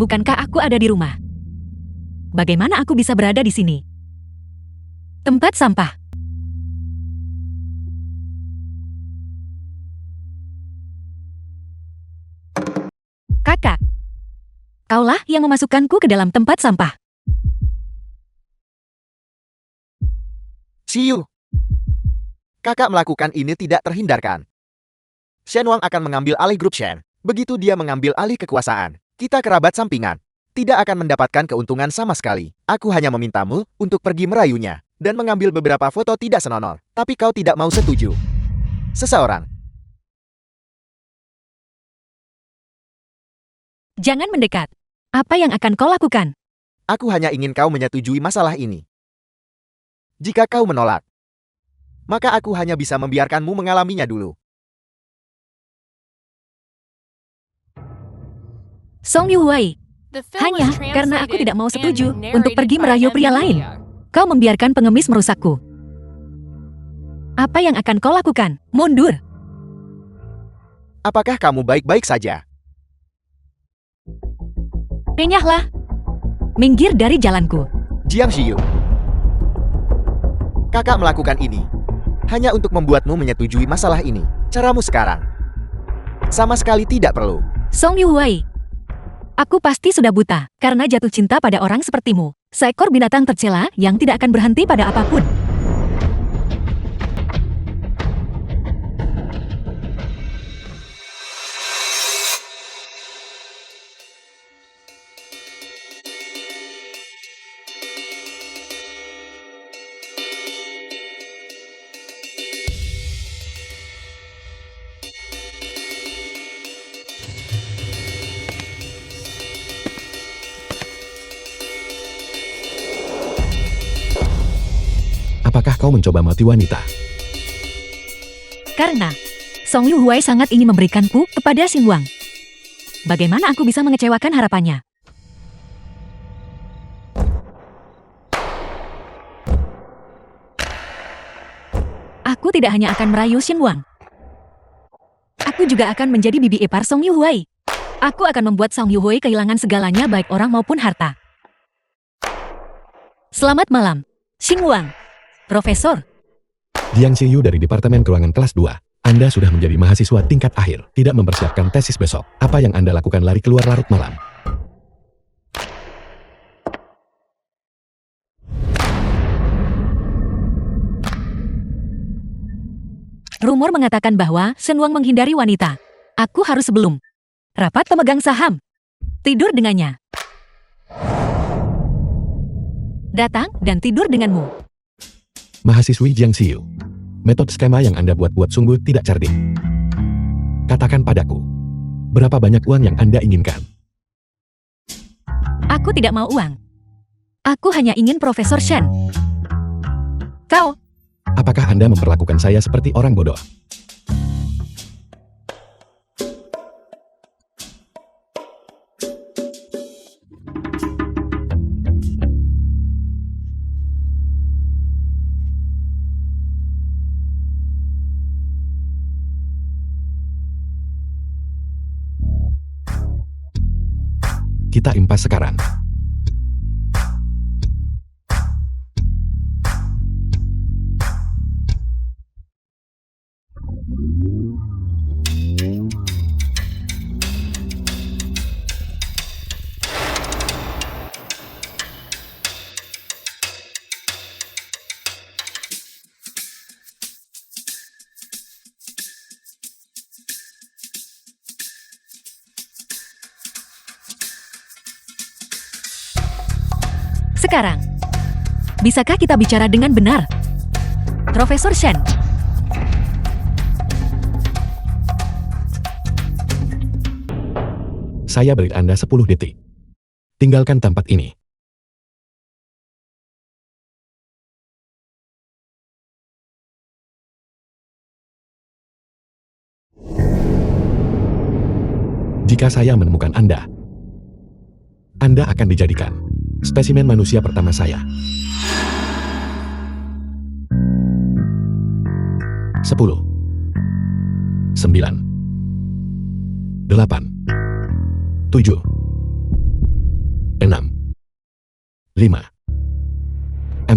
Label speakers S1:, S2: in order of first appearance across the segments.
S1: Bukankah aku ada di rumah? Bagaimana aku bisa berada di sini? Tempat sampah. Kakak, kaulah yang memasukkanku ke dalam tempat sampah.
S2: Xiyu. Kakak melakukan ini tidak terhindarkan. Shen Wang akan mengambil alih grup Shen. Begitu dia mengambil alih kekuasaan, kita kerabat sampingan. Tidak akan mendapatkan keuntungan sama sekali. Aku hanya memintamu untuk pergi merayunya dan mengambil beberapa foto tidak senonoh. Tapi kau tidak mau setuju. Seseorang.
S1: Jangan mendekat. Apa yang akan kau lakukan?
S2: Aku hanya ingin kau menyetujui masalah ini. Jika kau menolak, maka aku hanya bisa membiarkanmu mengalaminya dulu.
S1: Song Yuwei, hanya karena aku tidak mau setuju untuk pergi merayu pria lain, kau membiarkan pengemis merusakku. Apa yang akan kau lakukan? Mundur.
S2: Apakah kamu baik-baik saja?
S1: Renyahlah. Minggir dari jalanku.
S2: Jiang Xiyu. Kakak melakukan ini hanya untuk membuatmu menyetujui masalah ini. Caramu sekarang sama sekali tidak perlu.
S1: Song Yuwei, aku pasti sudah buta karena jatuh cinta pada orang sepertimu. Seekor binatang tercela yang tidak akan berhenti pada apapun.
S3: Apakah kau mencoba mati wanita?
S1: Karena Song Yuwei sangat ingin memberikanku kepada Xin Wang. Bagaimana aku bisa mengecewakan harapannya? Aku tidak hanya akan merayu Xin Wang. Aku juga akan menjadi bibi ipar Song Yuwei. Aku akan membuat Song Yuwei kehilangan segalanya baik orang maupun harta. Selamat malam, Xin Wang. Profesor.
S3: Jiang Xiyu dari Departemen Keuangan kelas 2. Anda sudah menjadi mahasiswa tingkat akhir, tidak mempersiapkan tesis besok. Apa yang Anda lakukan lari keluar larut malam?
S1: Rumor mengatakan bahwa Shen Wang menghindari wanita. Aku harus sebelum rapat pemegang saham tidur dengannya. Datang dan tidur denganmu.
S3: Mahasiswi Jiang Xiyu. Metode skema yang Anda buat-buat sungguh tidak cerdik. Katakan padaku, berapa banyak uang yang Anda inginkan?
S1: Aku tidak mau uang. Aku hanya ingin Profesor Shen. Kau.
S3: Apakah Anda memperlakukan saya seperti orang bodoh? Kita impas sekarang.
S1: Sekarang, bisakah kita bicara dengan benar? Profesor Shen.
S3: Saya beri Anda 10 detik. Tinggalkan tempat ini. Jika saya menemukan Anda akan dijadikan spesimen manusia pertama saya. 10, 9, 8, 7, 5, 4, 3.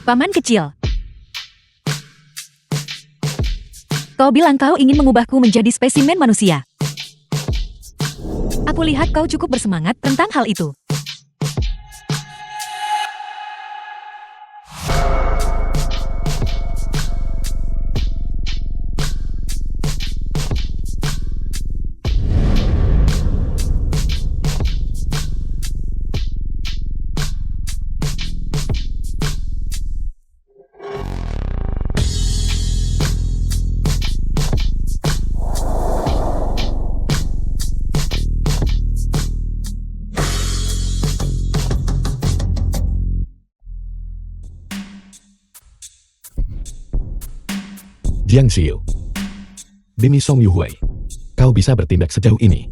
S1: Paman kecil. Kau bilang kau ingin mengubahku menjadi spesimen manusia. Aku lihat kau cukup bersemangat tentang hal itu.
S3: Jiang Xiu. Demi Song Yuhui, kau bisa bertindak sejauh ini.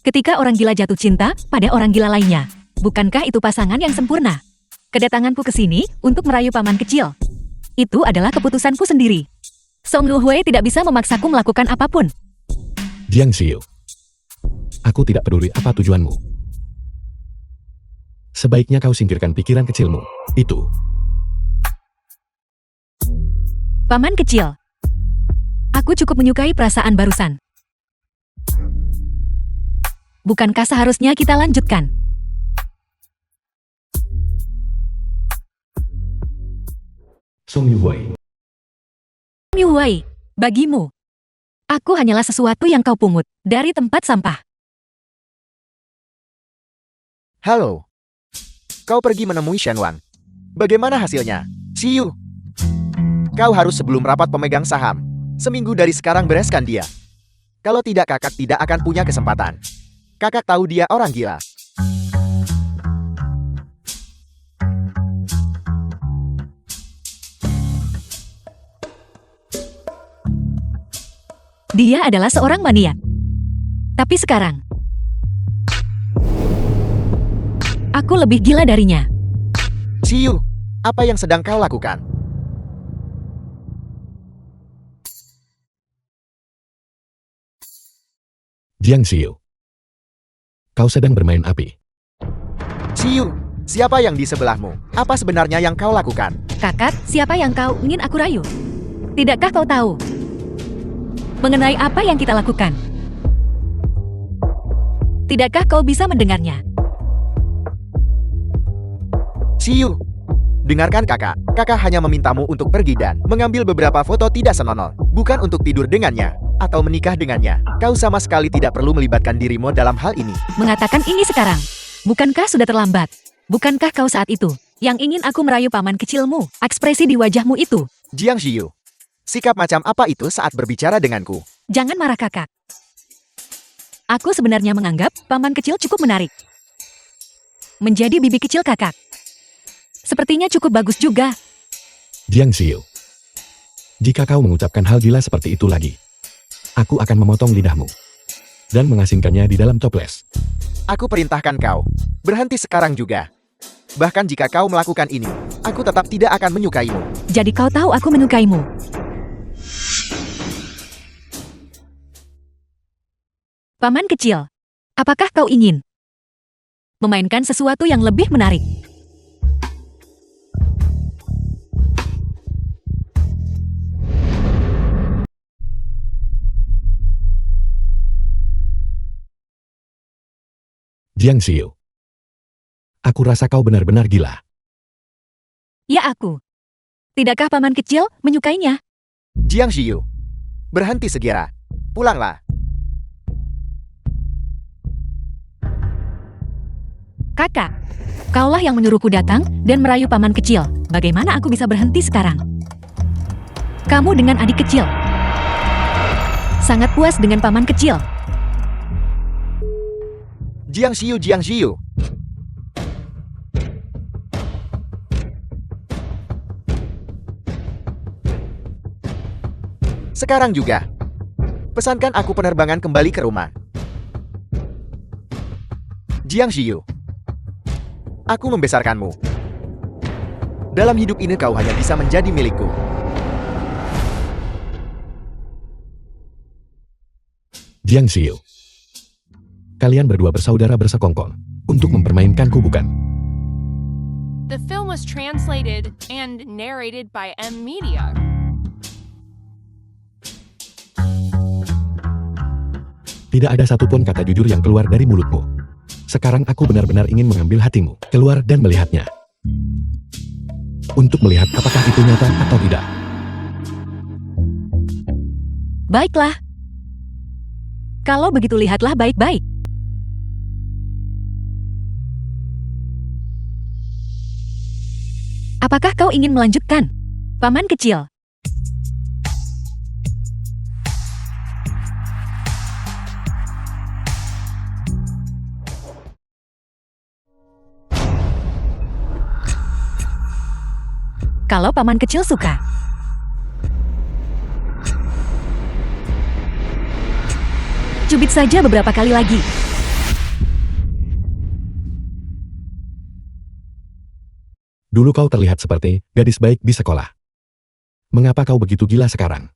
S1: Ketika orang gila jatuh cinta pada orang gila lainnya, bukankah itu pasangan yang sempurna? Kedatanganku ke sini untuk merayu paman kecil. Itu adalah keputusanku sendiri. Song Yuhui tidak bisa memaksaku melakukan apapun.
S3: Jiang Xiu, aku tidak peduli apa tujuanmu. Sebaiknya kau singkirkan pikiran kecilmu, itu.
S1: Paman kecil, aku cukup menyukai perasaan barusan. Bukankah seharusnya kita lanjutkan?
S3: Song Yuhui,
S1: Yuhui, bagimu, aku hanyalah sesuatu yang kau pungut dari tempat sampah.
S2: Halo. Kau pergi menemui Shen Wang. Bagaimana hasilnya? See you. Kau harus sebelum rapat pemegang saham. Seminggu dari sekarang bereskan dia. Kalau tidak kakak tidak akan punya kesempatan. Kakak tahu dia orang gila.
S1: Dia adalah seorang maniak. Tapi sekarang, aku lebih gila darinya.
S2: See you. Apa yang sedang kau lakukan?
S3: Jiang Xiu, kau sedang bermain api.
S2: See you. Siapa yang di sebelahmu? Apa sebenarnya yang kau lakukan?
S1: Kakak, siapa yang kau ingin aku rayu? Tidakkah kau tahu mengenai apa yang kita lakukan? Tidakkah kau bisa mendengarnya?
S2: See you. Dengarkan kakak. Kakak hanya memintamu untuk pergi dan mengambil beberapa foto tidak senonoh. Bukan untuk tidur dengannya atau menikah dengannya. Kau sama sekali tidak perlu melibatkan dirimu dalam hal ini.
S1: Mengatakan ini sekarang. Bukankah sudah terlambat? Bukankah kau saat itu yang ingin aku merayu paman kecilmu? Ekspresi di wajahmu itu.
S2: Jiang Xiu. Sikap macam apa itu saat berbicara denganku?
S1: Jangan marah kakak. Aku sebenarnya menganggap paman kecil cukup menarik. Menjadi bibi kecil kakak. Sepertinya cukup bagus juga.
S3: Jiang Xiu, jika kau mengucapkan hal gila seperti itu lagi, aku akan memotong lidahmu dan mengasingkannya di dalam toples.
S2: Aku perintahkan kau. Berhenti sekarang juga. Bahkan jika kau melakukan ini, aku tetap tidak akan menyukaimu.
S1: Jadi kau tahu aku menyukaimu. Paman kecil, apakah kau ingin memainkan sesuatu yang lebih menarik?
S3: Jiang Xiu, aku rasa kau benar-benar gila.
S1: Ya aku. Tidakkah paman kecil menyukainya?
S2: Jiang Xiu. Berhenti segera. Pulanglah.
S1: Kakak, kaulah yang menyuruhku datang dan merayu paman kecil. Bagaimana aku bisa berhenti sekarang? Kamu dengan adik kecil. Sangat puas dengan paman kecil.
S2: Jiang Xiu, Jiang Xiu. Sekarang juga. Pesankan aku penerbangan kembali ke rumah. Jiang Xiu. Aku membesarkanmu. Dalam hidup ini kau hanya bisa menjadi milikku.
S3: Jiang Xiu. Kalian berdua bersaudara bersekongkol untuk mempermainkanku, bukan?
S4: The film was translated and narrated by M Media.
S3: Tidak ada satupun kata jujur yang keluar dari mulutmu. Sekarang aku benar-benar ingin mengambil hatimu, keluar dan melihatnya. Untuk melihat apakah itu nyata atau tidak.
S1: Baiklah. Kalau begitu lihatlah baik-baik. Apakah kau ingin melanjutkan? Paman kecil. Kalau paman kecil suka. Cubit saja beberapa kali lagi.
S3: Dulu kau terlihat seperti gadis baik di sekolah. Mengapa kau begitu gila sekarang?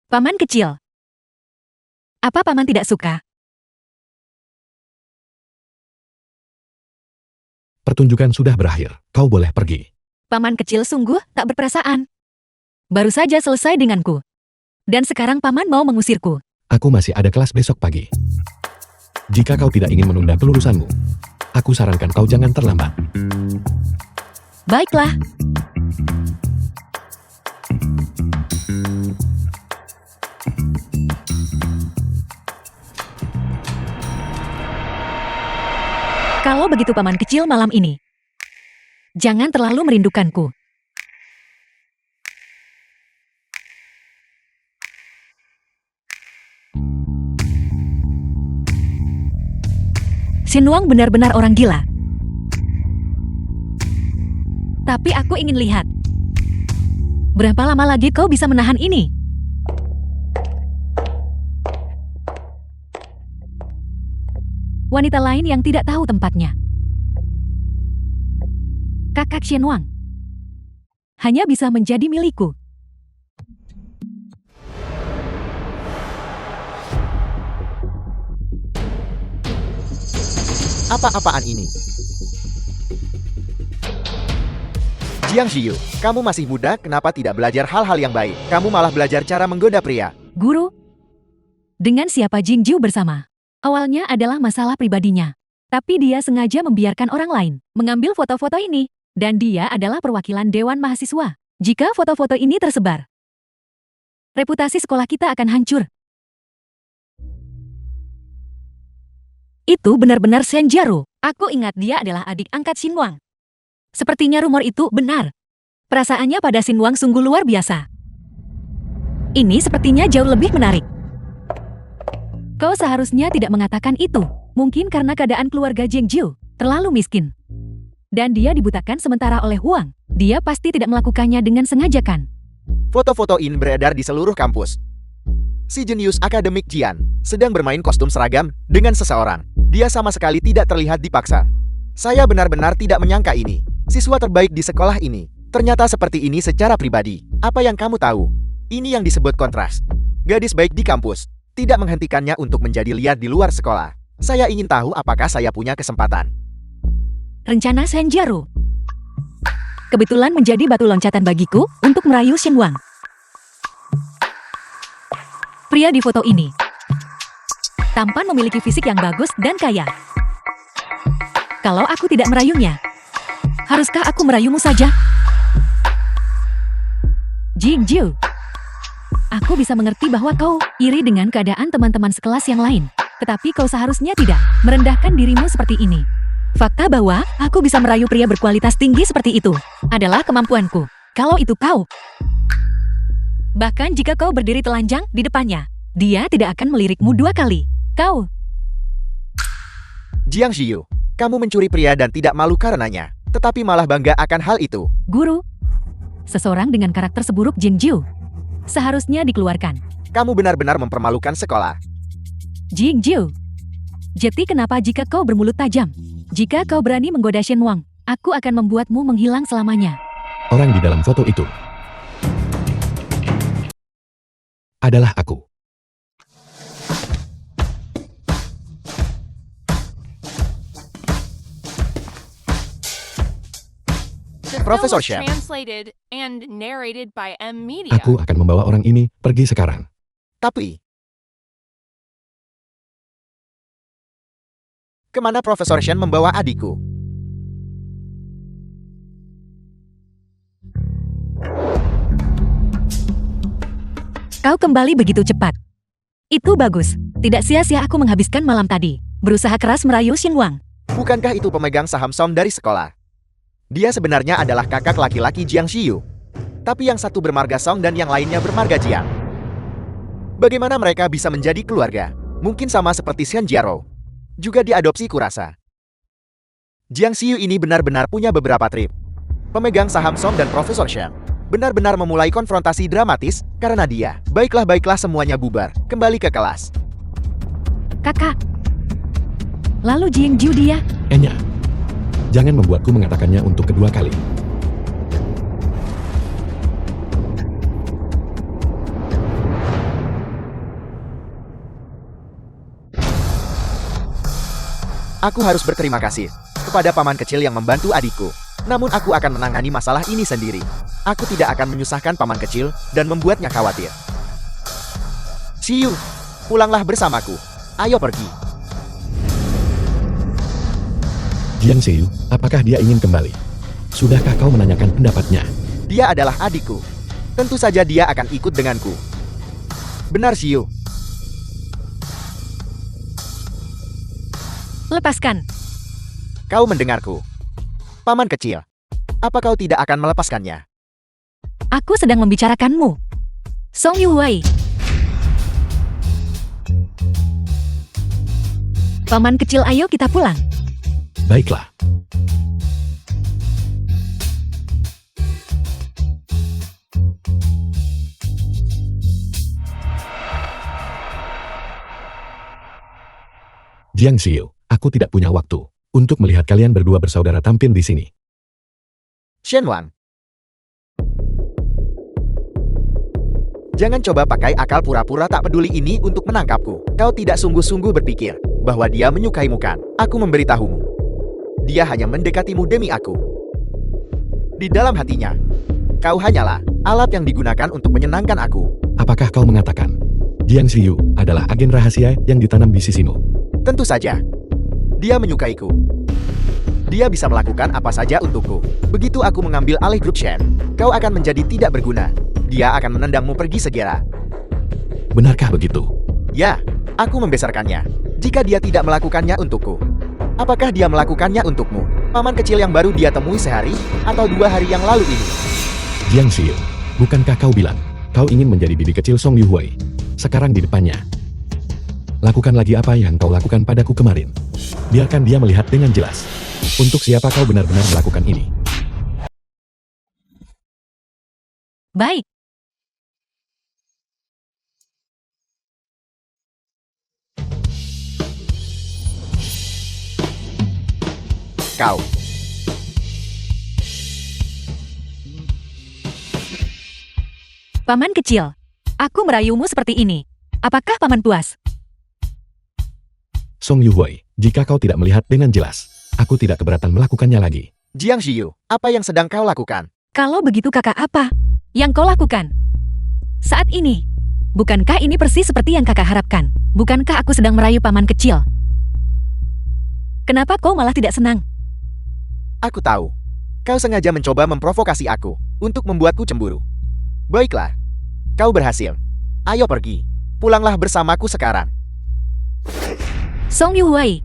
S1: Paman kecil. Apa paman tidak suka?
S3: Pertunjukan sudah berakhir, kau boleh pergi.
S1: Paman kecil sungguh tak berperasaan. Baru saja selesai denganku. Dan sekarang paman mau mengusirku.
S3: Aku masih ada kelas besok pagi. Jika kau tidak ingin menunda kelulusanmu, aku sarankan kau jangan terlambat.
S1: Baiklah. Kalau begitu paman kecil malam ini, jangan terlalu merindukanku. Xinwang benar-benar orang gila. Tapi aku ingin lihat. Berapa lama lagi kau bisa menahan ini? Wanita lain yang tidak tahu tempatnya. Kakak Xinwang hanya bisa menjadi milikku.
S2: Apa-apaan ini? Jiang Xiu, kamu masih muda, kenapa tidak belajar hal-hal yang baik? Kamu malah belajar cara menggoda pria.
S1: Guru, dengan siapa Jingju bersama? Awalnya adalah masalah pribadinya. Tapi dia sengaja membiarkan orang lain mengambil foto-foto ini. Dan dia adalah perwakilan Dewan Mahasiswa. Jika foto-foto ini tersebar, reputasi sekolah kita akan hancur. Itu benar-benar Shen Jiaru. Aku ingat dia adalah adik angkat Xinwang. Sepertinya rumor itu benar. Perasaannya pada Xinwang sungguh luar biasa. Ini sepertinya jauh lebih menarik. Kau seharusnya tidak mengatakan itu. Mungkin karena keadaan keluarga Jingju terlalu miskin. Dan dia dibutakan sementara oleh Huang. Dia pasti tidak melakukannya dengan sengaja kan?
S2: Foto-foto ini beredar di seluruh kampus. Si jenius akademik Jian sedang bermain kostum seragam dengan seseorang. Dia sama sekali tidak terlihat dipaksa. Saya benar-benar tidak menyangka ini. Siswa terbaik di sekolah ini ternyata seperti ini secara pribadi. Apa yang kamu tahu? Ini yang disebut kontras. Gadis baik di kampus tidak menghentikannya untuk menjadi liar di luar sekolah. Saya ingin tahu apakah saya punya kesempatan.
S1: Rencana Shen Jiaru kebetulan menjadi batu loncatan bagiku untuk merayu Xinwang. Pria di foto ini tampan memiliki fisik yang bagus dan kaya. Kalau aku tidak merayunya, haruskah aku merayumu saja? Jingju, aku bisa mengerti bahwa kau iri dengan keadaan teman-teman sekelas yang lain. Tetapi kau seharusnya tidak merendahkan dirimu seperti ini. Fakta bahwa aku bisa merayu pria berkualitas tinggi seperti itu adalah kemampuanku. Kalau itu kau, bahkan jika kau berdiri telanjang di depannya, dia tidak akan melirikmu dua kali. Kau,
S2: Jiang Xiu, kamu mencuri pria dan tidak malu karenanya, tetapi malah bangga akan hal itu.
S1: guru, seseorang dengan karakter seburuk Jingju seharusnya dikeluarkan.
S2: Kamu benar-benar mempermalukan sekolah.
S1: Jingju, jadi kenapa jika kau bermulut tajam? Jika kau berani menggoda Xinwang, aku akan membuatmu menghilang selamanya.
S3: Orang di dalam foto itu adalah aku.
S4: The film
S2: Professor
S4: was
S2: Shen.
S4: translated and narrated by M Media.
S3: Aku akan membawa orang ini pergi sekarang.
S2: Tapi, kemana Profesor Shen membawa adikku?
S1: Kau kembali begitu cepat. Itu bagus. Tidak sia-sia aku menghabiskan malam tadi. Berusaha keras merayu Xinwang.
S2: Bukankah itu pemegang saham Song dari sekolah? Dia sebenarnya adalah kakak laki-laki Jiang Xiyu. Tapi yang satu bermarga Song dan yang lainnya bermarga Jiang. Bagaimana mereka bisa menjadi keluarga? Mungkin sama seperti Shen Jiaro. Juga diadopsi kurasa. Jiang Xiyu ini benar-benar punya beberapa trip. Pemegang saham Song dan Profesor Shen benar-benar memulai konfrontasi dramatis karena dia. Baiklah semuanya bubar. Kembali ke kelas.
S1: Kakak. Lalu Jing Jiu dia.
S3: Enya, jangan membuatku mengatakannya untuk kedua kali.
S2: Aku harus berterima kasih kepada paman kecil yang membantu adikku. Namun aku akan menangani masalah ini sendiri. Aku tidak akan menyusahkan paman kecil dan membuatnya khawatir. Xiyu, pulanglah bersamaku. Ayo pergi.
S3: Jiang Xiyu, apakah dia ingin kembali? Sudahkah kau menanyakan pendapatnya?
S2: Dia adalah adikku. Tentu saja dia akan ikut denganku. Benar, Xiyu.
S1: Lepaskan.
S2: Kau mendengarku. Paman kecil, apa kau tidak akan melepaskannya?
S1: Aku sedang membicarakanmu. Song Yuwei. Paman kecil, ayo kita pulang.
S3: Baiklah. Jiang Xiyu, aku tidak punya waktu untuk melihat kalian berdua bersaudara tampil di sini.
S2: Shenwang. Jangan coba pakai akal pura-pura tak peduli ini untuk menangkapku. Kau tidak sungguh-sungguh berpikir bahwa dia menyukaimu kan? Aku memberitahumu. Dia hanya mendekatimu demi aku. Di dalam hatinya, kau hanyalah alat yang digunakan untuk menyenangkan aku.
S3: Apakah kau mengatakan Jiang Xiyu adalah agen rahasia yang ditanam di sisimu?
S2: Tentu saja. Dia menyukaiku. Dia bisa melakukan apa saja untukku. Begitu aku mengambil alih grup Shen, kau akan menjadi tidak berguna. Dia akan menendangmu pergi segera.
S3: Benarkah begitu?
S2: Ya, aku membesarkannya. Jika dia tidak melakukannya untukku, apakah dia melakukannya untukmu? Paman kecil yang baru dia temui sehari atau 2 hari yang lalu ini.
S3: Jiang Xiyu, bukankah kau bilang kau ingin menjadi bibi kecil Song Yuhui? Sekarang di depannya. Lakukan lagi apa yang kau lakukan padaku kemarin. Biarkan dia melihat dengan jelas. Untuk siapa kau benar-benar melakukan ini.
S1: Baik.
S2: Kau.
S1: Paman kecil. Aku merayumu seperti ini. Apakah paman puas?
S3: Song Yuhui, jika kau tidak melihat dengan jelas, aku tidak keberatan melakukannya lagi.
S2: Jiang Xiyu, apa yang sedang kau lakukan?
S1: Kalau begitu kakak apa yang kau lakukan saat ini? Bukankah ini persis seperti yang kakak harapkan? Bukankah aku sedang merayu paman kecil? Kenapa kau malah tidak senang?
S2: Aku tahu. Kau sengaja mencoba memprovokasi aku untuk membuatku cemburu. Baiklah. Kau berhasil. Ayo pergi. Pulanglah bersamaku sekarang.
S1: Song Yuwei,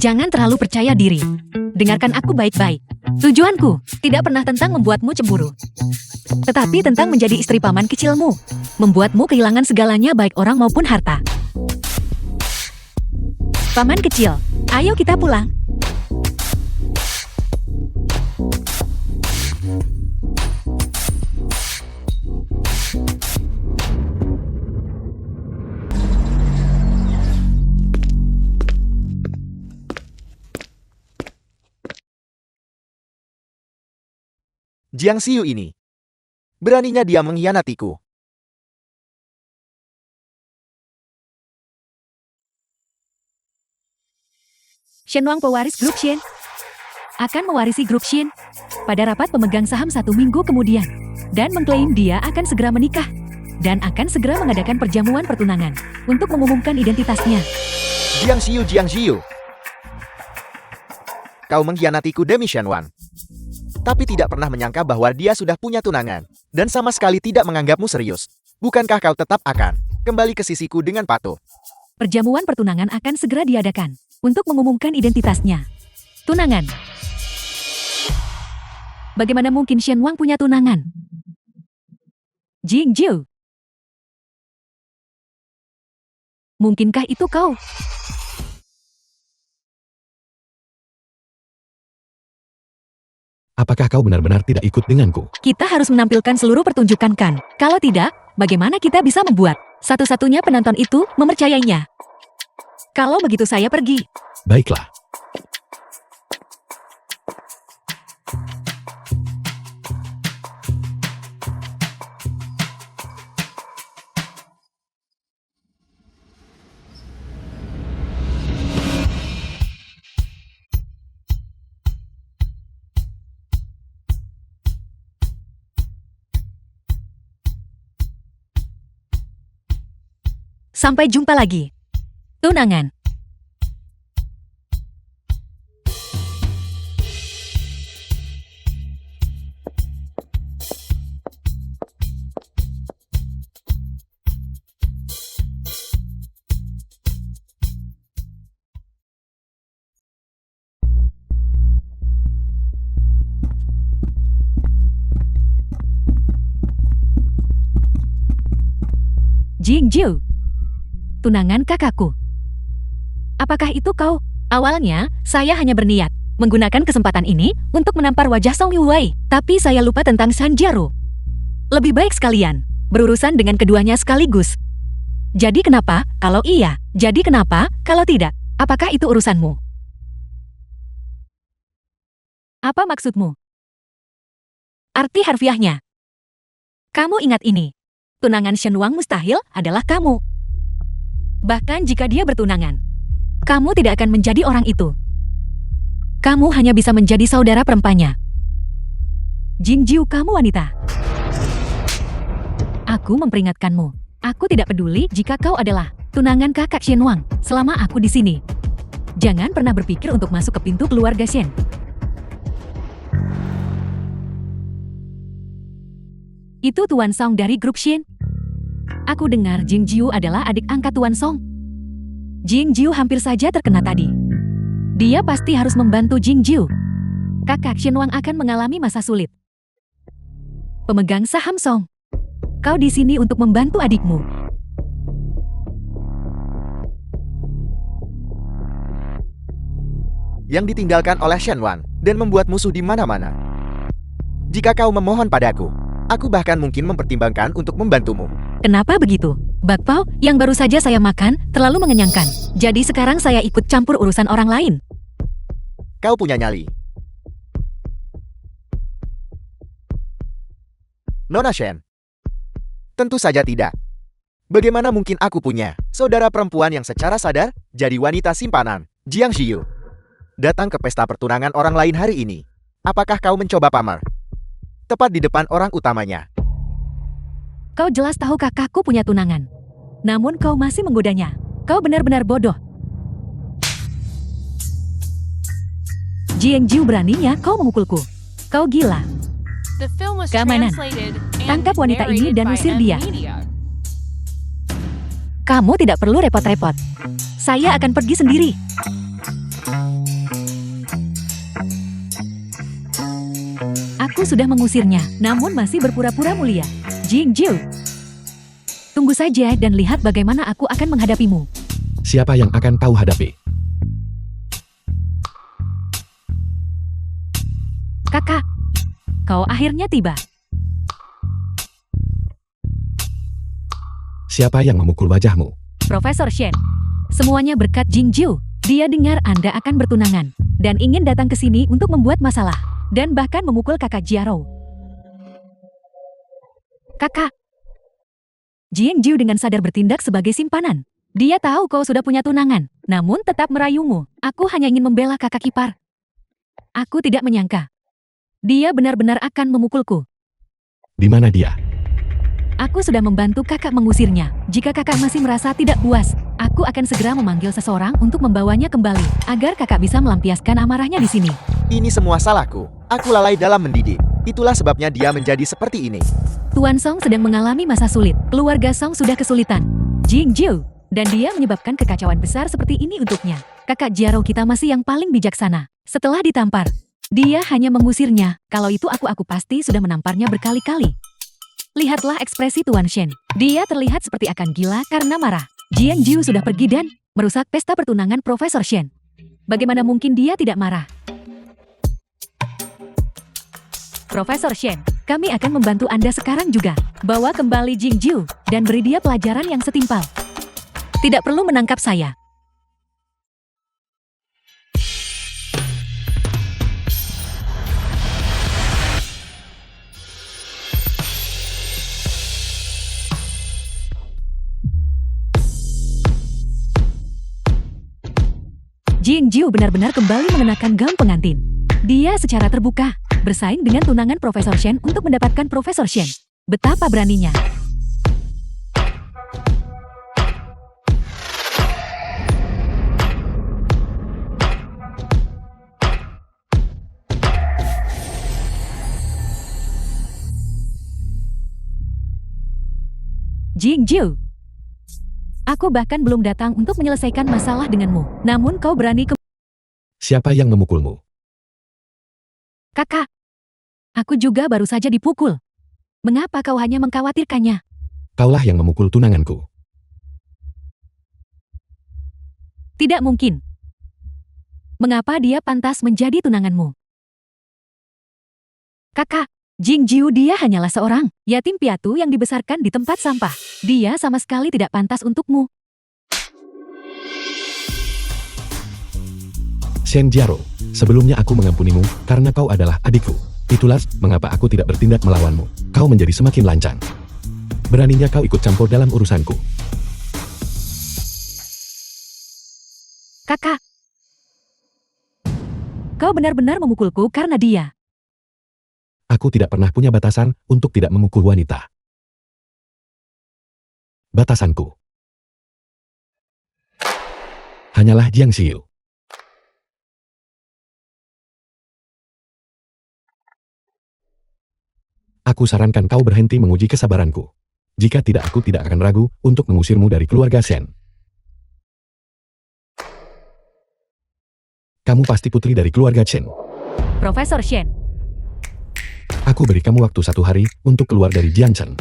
S1: jangan terlalu percaya diri. Dengarkan aku baik-baik. Tujuanku tidak pernah tentang membuatmu cemburu, tetapi tentang menjadi istri paman kecilmu. Membuatmu kehilangan segalanya baik orang maupun harta. Paman kecil, ayo kita pulang.
S2: Jiang Xiyu ini. Beraninya dia mengkhianatiku.
S1: Shenwang pewaris grup Shen akan mewarisi grup Shen pada rapat pemegang saham 1 minggu kemudian dan mengklaim dia akan segera menikah dan akan segera mengadakan perjamuan pertunangan untuk mengumumkan identitasnya.
S2: Jiang Xiu. Kau mengkhianatiku demi Shenwan. Tapi tidak pernah menyangka bahwa dia sudah punya tunangan dan sama sekali tidak menganggapmu serius. Bukankah kau tetap akan kembali ke sisiku dengan patuh?
S1: Perjamuan pertunangan akan segera diadakan untuk mengumumkan identitasnya. Tunangan. Bagaimana mungkin Shenwang punya tunangan? Jingjiu. Mungkinkah itu kau?
S3: Apakah kau benar-benar tidak ikut denganku?
S1: Kita harus menampilkan seluruh pertunjukan kan? Kalau tidak, bagaimana kita bisa membuat satu-satunya penonton itu mempercayainya? Kalau begitu saya pergi.
S3: Baiklah.
S1: Sampai jumpa lagi. Tunangan. Jingjiu. Tunangan kakakku. Apakah itu kau? Awalnya, saya hanya berniat menggunakan kesempatan ini untuk menampar wajah Song Yuwei, tapi saya lupa tentang San Jiaru. Lebih baik sekalian berurusan dengan keduanya sekaligus. Jadi kenapa, kalau iya? Jadi kenapa, kalau tidak? Apakah itu urusanmu? Apa maksudmu? Arti harfiahnya. Kamu ingat ini. Tunangan Shenwang mustahil adalah kamu. Bahkan jika dia bertunangan, kamu tidak akan menjadi orang itu. Kamu hanya bisa menjadi saudara perempuannya. Jingjiu, kamu wanita. Aku memperingatkanmu. Aku tidak peduli jika kau adalah tunangan kakak Shenwang selama aku di sini. Jangan pernah berpikir untuk masuk ke pintu keluarga Shen. Itu Tuan Song dari grup Shen. Aku dengar Jingjiu adalah adik angkat Tuan Song. Jingjiu hampir saja terkena tadi. Dia pasti harus membantu Jingjiu. Kakak Shenwang akan mengalami masa sulit. Pemegang saham Song, kau di sini untuk membantu adikmu.
S2: Yang ditinggalkan oleh Shenwan dan membuat musuh di mana-mana. Jika kau memohon padaku, aku bahkan mungkin mempertimbangkan untuk membantumu.
S1: Kenapa begitu? Bakpao yang baru saja saya makan terlalu mengenyangkan. Jadi sekarang saya ikut campur urusan orang lain.
S2: Kau punya nyali. Nona Shen. Tentu saja tidak. Bagaimana mungkin aku punya saudara perempuan yang secara sadar jadi wanita simpanan, Jiang Xiu. Datang ke pesta pertunangan orang lain hari ini. Apakah kau mencoba pamer? Tepat di depan orang utamanya.
S1: Kau jelas tahu kakakku punya tunangan. Namun kau masih menggodanya. Kau benar-benar bodoh. Jingjiu, beraninya kau memukulku. Kau gila.
S4: The film was
S1: Keamanan.
S4: translated and
S1: Tangkap wanita ini
S4: narrated
S1: dan
S4: by
S1: usir
S4: M
S1: dia.
S4: Media.
S1: Kamu tidak perlu repot-repot. Saya akan pergi sendiri. Aku sudah mengusirnya, namun masih berpura-pura mulia. Jingjiu, tunggu saja dan lihat bagaimana aku akan menghadapimu.
S3: Siapa yang akan kau hadapi?
S1: Kakak, kau akhirnya tiba.
S3: Siapa yang memukul wajahmu?
S1: Profesor Shen. Semuanya berkat Jingjiu. Dia dengar Anda akan bertunangan dan ingin datang ke sini untuk membuat masalah dan bahkan memukul kakak Jiarou. Kakak. Jingjiu dengan sadar bertindak sebagai simpanan. Dia tahu kau sudah punya tunangan, namun tetap merayumu. Aku hanya ingin membela kakak ipar. Aku tidak menyangka. Dia benar-benar akan memukulku.
S3: Di mana dia?
S1: Aku sudah membantu kakak mengusirnya. Jika kakak masih merasa tidak puas, aku akan segera memanggil seseorang untuk membawanya kembali, agar kakak bisa melampiaskan amarahnya di sini.
S2: Ini semua salahku. Aku lalai dalam mendidik. Itulah sebabnya dia menjadi seperti ini.
S1: Tuan Song sedang mengalami masa sulit. Keluarga Song sudah kesulitan. Jing Jiu. Dan dia menyebabkan kekacauan besar seperti ini untuknya. Kakak Jiaro kita masih yang paling bijaksana. Setelah ditampar, dia hanya mengusirnya. Kalau itu aku pasti sudah menamparnya berkali-kali. Lihatlah ekspresi Tuan Shen. Dia terlihat seperti akan gila karena marah. Jiang Jiu sudah pergi dan merusak pesta pertunangan Profesor Shen. Bagaimana mungkin dia tidak marah? Profesor Shen, kami akan membantu Anda sekarang juga. Bawa kembali Jing Jiu dan beri dia pelajaran yang setimpal. Tidak perlu menangkap saya. Jing Jiu benar-benar kembali mengenakan gaun pengantin. Dia secara terbuka bersaing dengan tunangan Profesor Shen untuk mendapatkan Profesor Shen. Betapa beraninya. Jing Jiu, aku bahkan belum datang untuk menyelesaikan masalah denganmu. Namun kau berani ke...
S3: Siapa yang memukulmu?
S1: Kakak, aku juga baru saja dipukul. Mengapa kau hanya mengkhawatirkannya?
S3: Kaulah yang memukul tunanganku.
S1: Tidak mungkin. Mengapa dia pantas menjadi tunanganmu? Kakak, Jing Jiu dia hanyalah seorang yatim piatu yang dibesarkan di tempat sampah. Dia sama sekali tidak pantas untukmu.
S3: Shen Jiaro, sebelumnya aku mengampunimu karena kau adalah adikku. Itulah mengapa aku tidak bertindak melawanmu. Kau menjadi semakin lancang. Beraninya kau ikut campur dalam urusanku.
S1: Kakak, kau benar-benar memukulku karena dia.
S3: Aku tidak pernah punya batasan untuk tidak memukul wanita. Batasanku hanyalah Jiang Xiu. Aku sarankan kau berhenti menguji kesabaranku. Jika tidak, aku tidak akan ragu untuk mengusirmu dari keluarga Shen. Kamu pasti putri dari keluarga Chen.
S1: Profesor Shen,
S3: Aku beri kamu waktu 1 hari untuk keluar dari Jiangchen.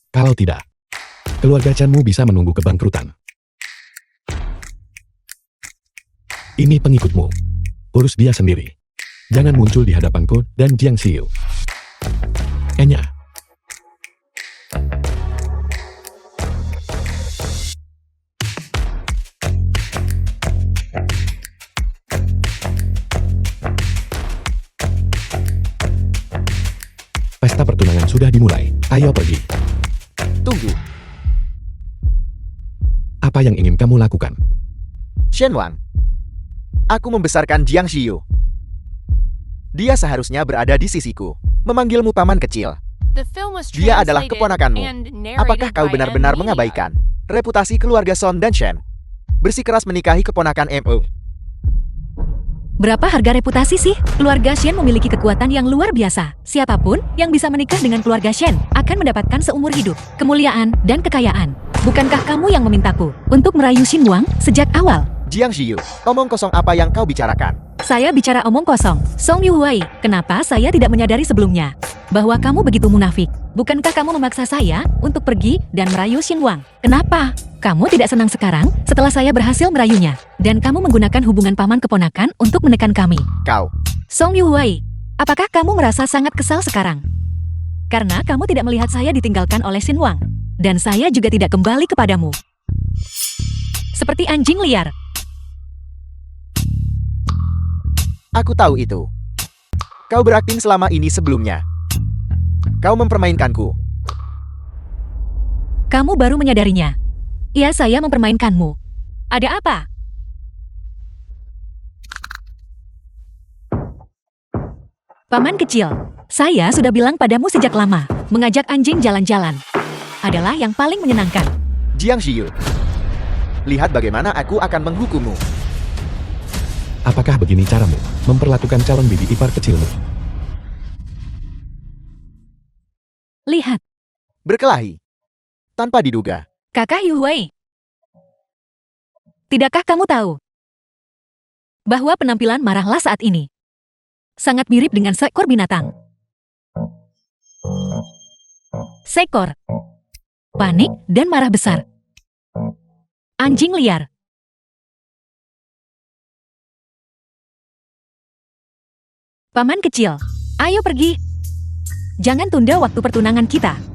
S3: Kalau tidak, keluarga Chenmu bisa menunggu kebangkrutan. Ini pengikutmu. Urus dia sendiri. Jangan muncul di hadapanku dan Jiang Xiu. Enya. Pesta pertunangan sudah dimulai. Ayo pergi.
S2: Tunggu,
S3: Apa yang ingin kamu lakukan?
S2: Shen Wang. Aku membesarkan Jiang Xiu. Dia seharusnya berada di sisiku, memanggilmu paman kecil.
S4: The film was
S2: Dia adalah
S4: translated
S2: keponakanmu.
S4: and narrated
S2: Apakah kau
S4: by
S2: benar-benar
S4: M. Media.
S2: mengabaikan reputasi keluarga Son dan Shen? Bersikeras menikahi keponakan Mo.
S1: berapa harga reputasi sih? Keluarga Shen memiliki kekuatan yang luar biasa. Siapapun yang bisa menikah dengan keluarga Shen akan mendapatkan seumur hidup, kemuliaan, dan kekayaan. Bukankah kamu yang memintaku untuk merayu Xin Wang sejak awal?
S2: Jiang Xiu, omong kosong apa yang kau bicarakan?
S1: Saya bicara omong kosong. Song Yuhui, kenapa saya tidak menyadari sebelumnya bahwa kamu begitu munafik? Bukankah kamu memaksa saya untuk pergi dan merayu Xin Wang? Kenapa? Kamu tidak senang sekarang setelah saya berhasil merayunya, dan kamu menggunakan hubungan paman keponakan untuk menekan kami.
S2: Kau,
S1: Song Yuhui, apakah kamu merasa sangat kesal sekarang? Karena kamu tidak melihat saya ditinggalkan oleh Xin Wang, dan saya juga tidak kembali kepadamu. Seperti anjing liar.
S2: aku tahu itu. Kau berakting selama ini sebelumnya. Kau mempermainkanku.
S1: Kamu baru menyadarinya. Ya, saya mempermainkanmu. Ada apa? Paman kecil, saya sudah bilang padamu sejak lama, mengajak anjing jalan-jalan adalah yang paling menyenangkan.
S2: Jiang Shiyu, lihat bagaimana aku akan menghukummu.
S3: Apakah begini caramu memperlakukan calon bibi ipar kecilmu?
S1: Lihat,
S2: Berkelahi. Tanpa diduga.
S1: Kakak Yu Hui. Tidakkah kamu tahu bahwa penampilan marahlah saat ini sangat mirip dengan seekor binatang? Seekor panik dan marah besar. Anjing liar. Paman kecil, ayo pergi. Jangan tunda waktu pertunangan kita.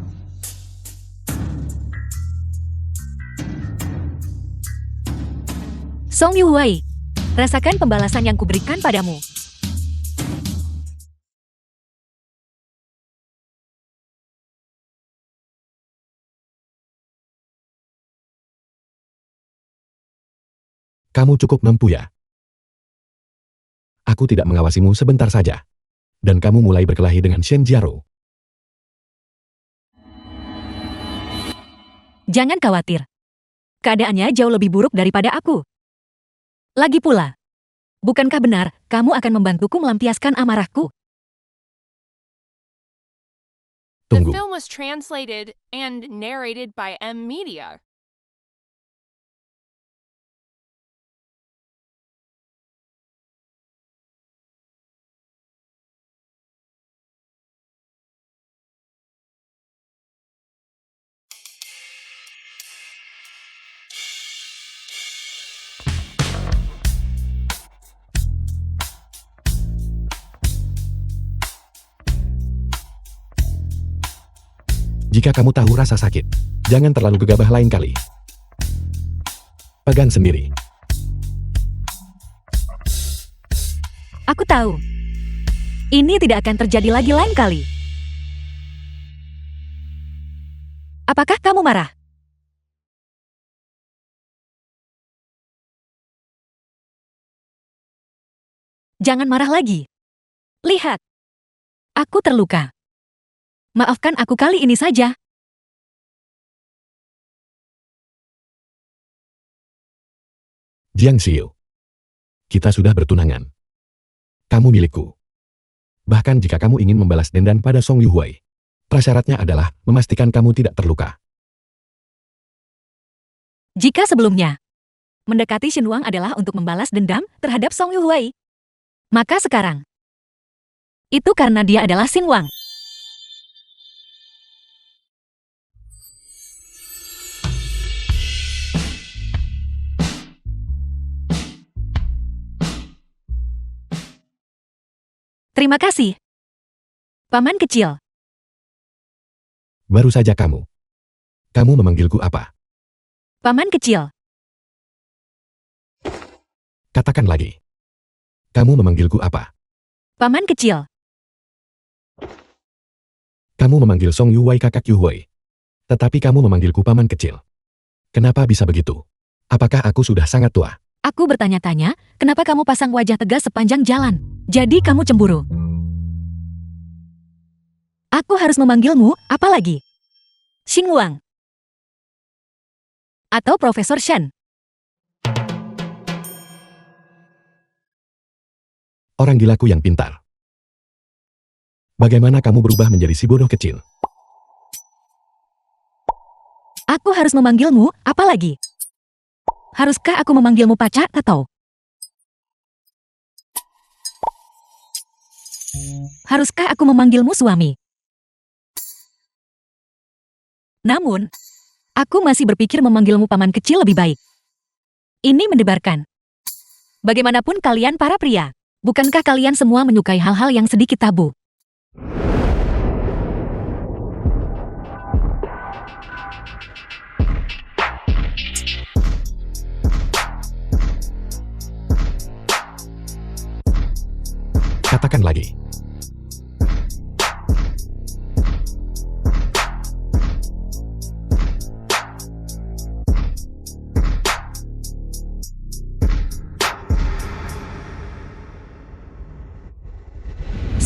S1: Song Yu Hui, rasakan pembalasan yang kuberikan padamu.
S3: Kamu cukup mampu ya? Aku tidak mengawasimu sebentar saja. Dan kamu mulai berkelahi dengan Shen Jiaro.
S1: Jangan khawatir. Keadaannya jauh lebih buruk daripada aku. Lagi pula, bukankah benar kamu akan membantuku melampiaskan amarahku?
S4: The
S3: Tunggu,
S4: film was translated and narrated by M Media.
S3: jika kamu tahu rasa sakit, jangan terlalu gegabah lain kali. Pegang sendiri.
S1: Aku tahu. Ini tidak akan terjadi lagi lain kali. Apakah kamu marah? Jangan marah lagi. Lihat. Aku terluka. Maafkan aku kali ini saja.
S3: Jiang Xiu. Kita sudah bertunangan. Kamu milikku. Bahkan jika kamu ingin membalas dendam pada Song Yu Hui, prasyaratnya adalah memastikan kamu tidak terluka.
S1: Jika sebelumnya, mendekati Shen Wang adalah untuk membalas dendam terhadap Song Yu Hui, maka sekarang, itu karena dia adalah Shen Wang. Terima kasih, Paman kecil.
S3: Baru saja kamu. Kamu memanggilku apa?
S1: Paman kecil.
S3: Katakan lagi. Kamu memanggilku apa?
S1: Paman kecil.
S3: Kamu memanggil Song Yu Hui kakak Yu Hui. Tetapi kamu memanggilku paman kecil. Kenapa bisa begitu? Apakah aku sudah sangat tua?
S1: Aku bertanya-tanya, kenapa kamu pasang wajah tegas sepanjang jalan? Jadi kamu cemburu. Aku harus memanggilmu, apa lagi? Shen Wang. Atau Profesor Shen.
S3: Orang gilaku yang pintar. Bagaimana kamu berubah menjadi si bodoh kecil?
S1: Aku harus memanggilmu, apa lagi? Haruskah aku memanggilmu pacar atau? Haruskah aku memanggilmu suami? Namun, aku masih berpikir memanggilmu paman kecil lebih baik. Ini mendebarkan. Bagaimanapun kalian para pria, bukankah kalian semua menyukai hal-hal yang sedikit tabu?
S3: Katakan lagi.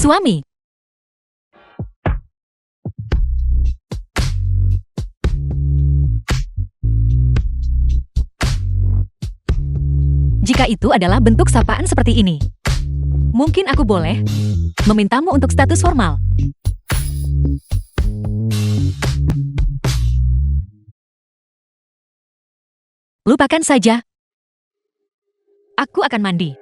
S1: suami. Jika itu adalah bentuk sapaan seperti ini, mungkin aku boleh memintamu untuk status formal. Lupakan saja. Aku akan mandi.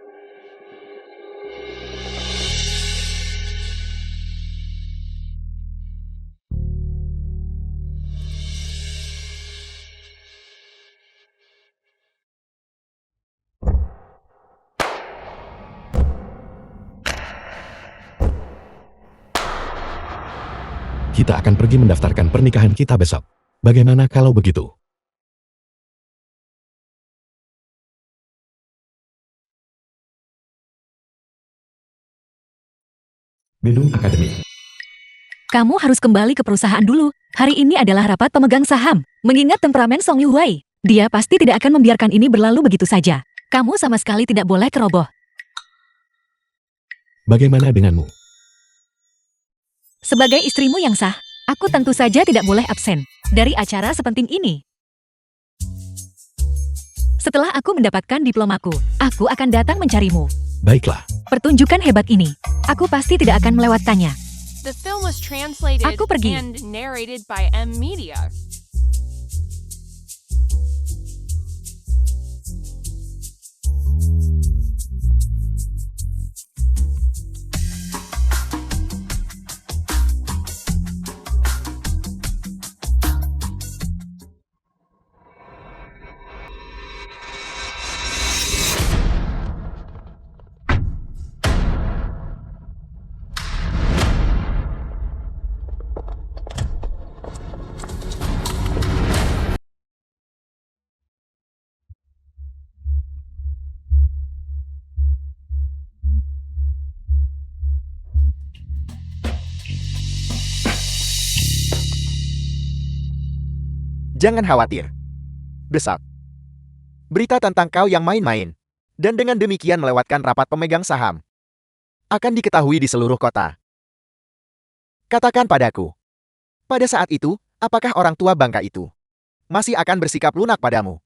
S3: Kita akan pergi mendaftarkan pernikahan kita besok. Bagaimana kalau begitu? Gedung Akademik.
S1: Kamu harus kembali ke perusahaan dulu. Hari ini adalah rapat pemegang saham. Mengingat temperamen Song Yuhui, dia pasti tidak akan membiarkan ini berlalu begitu saja. Kamu sama sekali tidak boleh ceroboh.
S3: Bagaimana denganmu?
S1: Sebagai istrimu yang sah, aku tentu saja tidak boleh absen dari acara sepenting ini. Setelah aku mendapatkan diplomaku, aku akan datang mencarimu.
S3: Baiklah.
S1: Pertunjukan hebat ini, aku pasti tidak akan melewatkannya.
S4: The film was translated
S1: Aku pergi.
S4: and narrated by M Media.
S2: Jangan khawatir. Besok, berita tentang kau yang main-main, dan dengan demikian melewatkan rapat pemegang saham, akan diketahui di seluruh kota. Katakan padaku, pada saat itu, apakah orang tua bangka itu masih akan bersikap lunak padamu?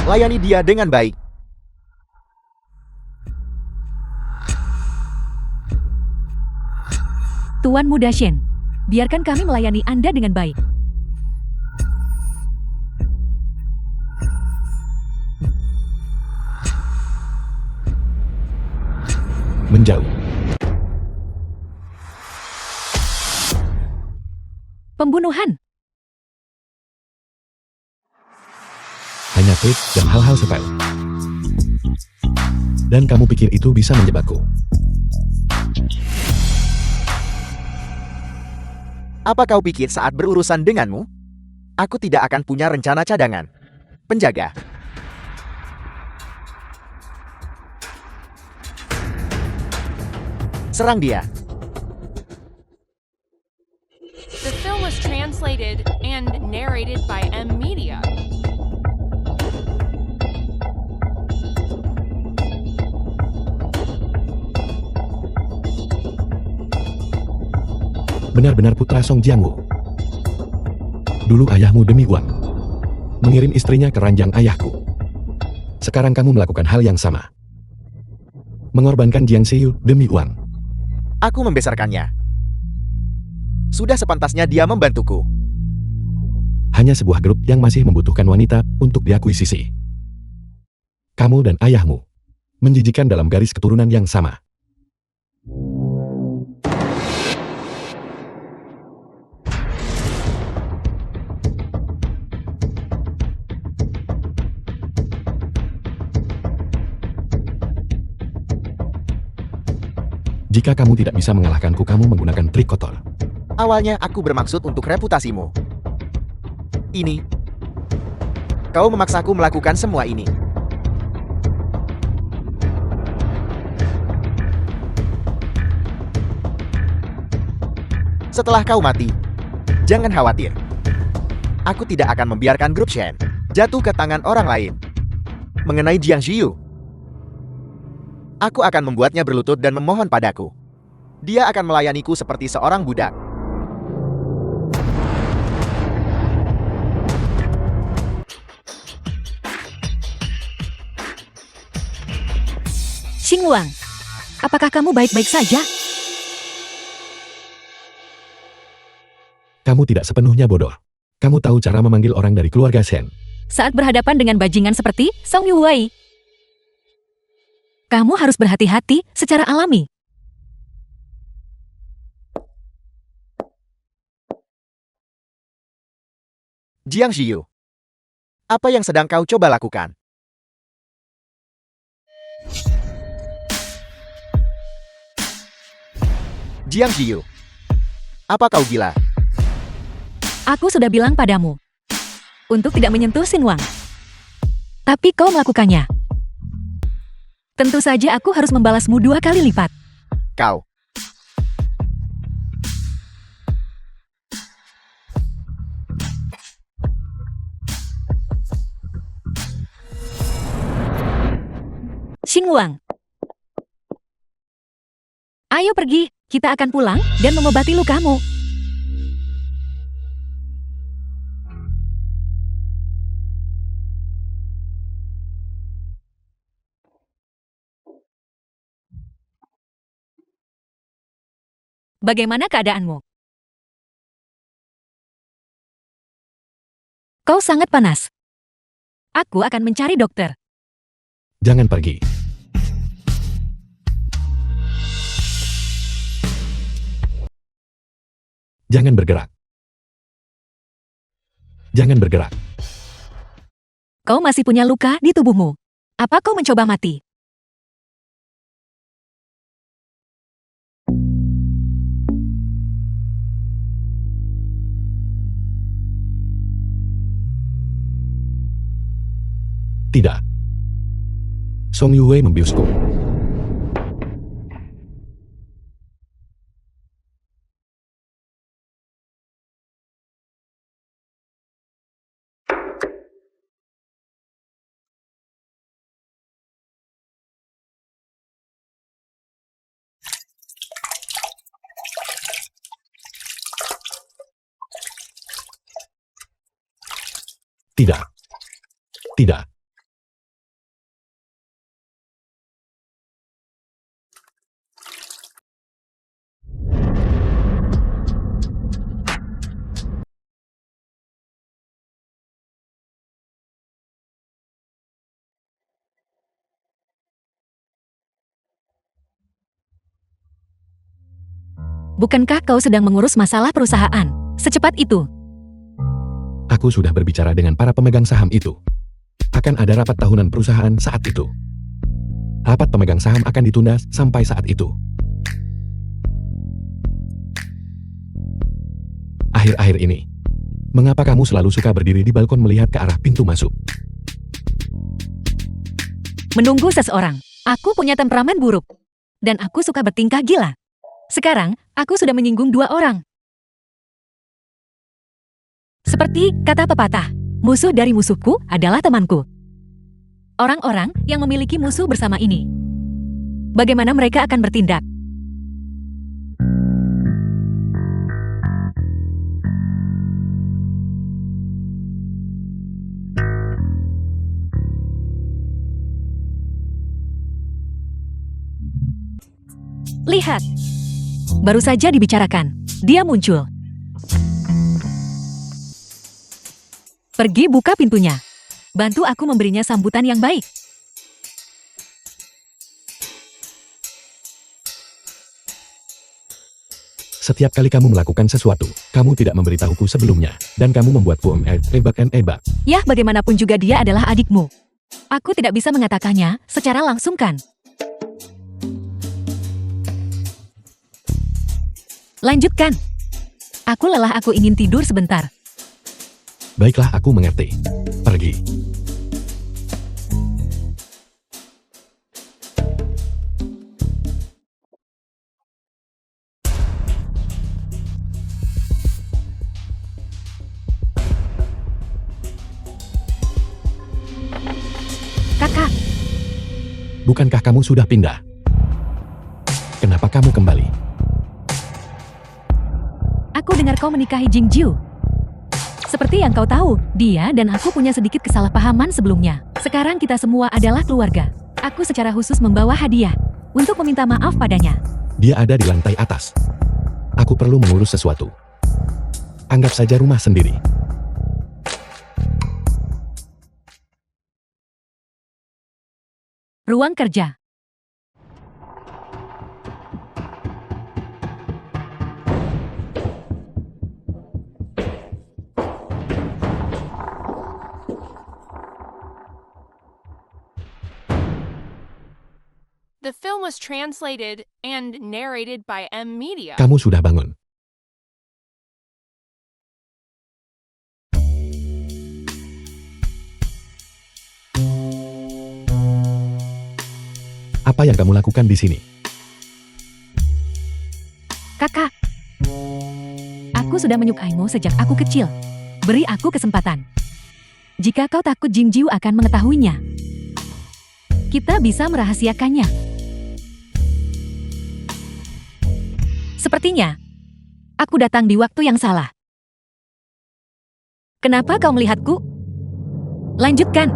S2: Layani dia dengan baik.
S1: Tuan Muda Shen, biarkan kami melayani Anda dengan baik.
S3: Menjauh.
S1: Pembunuhan.
S3: Hanya trik dan hal-hal sepele. Dan kamu pikir itu bisa menjebakku?
S2: Apa kau pikir saat berurusan denganmu, aku tidak akan punya rencana cadangan? Penjaga. Serang dia.
S4: The film was translated and narrated by M Media.
S3: Benar-benar putra Song Jiangwu. Dulu ayahmu demi uang mengirim istrinya ke ranjang ayahku. Sekarang kamu melakukan hal yang sama. Mengorbankan Jiang Xiu demi uang.
S2: Aku membesarkannya. Sudah sepantasnya dia membantuku.
S3: Hanya sebuah grup yang masih membutuhkan wanita untuk diakuisisi. Kamu dan ayahmu menjijikan dalam garis keturunan yang sama. Jika kamu tidak bisa mengalahkanku, kamu menggunakan trik kotor.
S2: Awalnya aku bermaksud untuk reputasimu. Ini. Kau memaksaku melakukan semua ini. Setelah kau mati, jangan khawatir. Aku tidak akan membiarkan grup Shen jatuh ke tangan orang lain. Mengenai Jiang Ziyu, aku akan membuatnya berlutut dan memohon padaku. Dia akan melayaniku seperti seorang budak.
S1: Xingwang, apakah kamu baik-baik saja?
S3: Kamu tidak sepenuhnya bodoh. Kamu tahu cara memanggil orang dari keluarga Shen.
S1: Saat berhadapan dengan bajingan seperti Song Yuwei, kamu harus berhati-hati secara alami.
S2: Jiang Ziyu, apa yang sedang kau coba lakukan? Jiang Ziyu, apa kau gila?
S1: Aku sudah bilang padamu untuk tidak menyentuh Xinwang. Tapi kau melakukannya. Tentu saja aku harus membalasmu 2 kali lipat.
S2: Kau.
S1: Xinwang, ayo pergi, kita akan pulang dan mengobati lukamu. Bagaimana keadaanmu? Kau sangat panas. Aku akan mencari dokter.
S3: Jangan pergi. Jangan bergerak. Jangan bergerak.
S1: Kau masih punya luka di tubuhmu. Apa kau mencoba mati?
S3: Tidak. Song Yuwei membiusku. Tidak. Tidak.
S1: Bukankah kau sedang mengurus masalah perusahaan? Secepat itu.
S3: Aku sudah berbicara dengan para pemegang saham itu. Akan ada rapat tahunan perusahaan saat itu. Rapat pemegang saham akan ditunda sampai saat itu. Akhir-akhir ini, mengapa kamu selalu suka berdiri di balkon melihat ke arah pintu masuk?
S1: Menunggu seseorang. Aku punya temperamen buruk. Dan aku suka bertingkah gila. Sekarang, aku sudah menyinggung 2 orang. Seperti kata pepatah, musuh dari musuhku adalah temanku. Orang-orang yang memiliki musuh bersama ini, bagaimana mereka akan bertindak? Lihat, baru saja dibicarakan, dia muncul. Pergi buka pintunya. Bantu aku memberinya sambutan yang baik.
S3: Setiap kali kamu melakukan sesuatu, kamu tidak memberitahuku sebelumnya, dan kamu membuatku ebak.
S1: Yah, bagaimanapun juga dia adalah adikmu. Aku tidak bisa mengatakannya secara langsung kan? Lanjutkan. Aku lelah, aku ingin tidur sebentar.
S3: Baiklah, aku mengerti. Pergi. Bukankah kamu sudah pindah? Kenapa kamu kembali?
S1: Aku dengar kau menikahi Jingjiu. Seperti yang kau tahu, dia dan aku punya sedikit kesalahpahaman sebelumnya. Sekarang kita semua adalah keluarga. Aku secara khusus membawa hadiah untuk meminta maaf padanya.
S3: Dia ada di lantai atas. Aku perlu mengurus sesuatu. Anggap saja rumah sendiri.
S1: Ruang kerja.
S4: The film was translated and narrated by M Media.
S3: Kamu sudah bangun. Apa yang kamu lakukan di sini?
S1: Kakak, aku sudah menyukaimu sejak aku kecil. Beri aku kesempatan. Jika kau takut Jingjiu akan mengetahuinya, kita bisa merahasiakannya. Sepertinya, aku datang di waktu yang salah. Kenapa kau melihatku? Lanjutkan.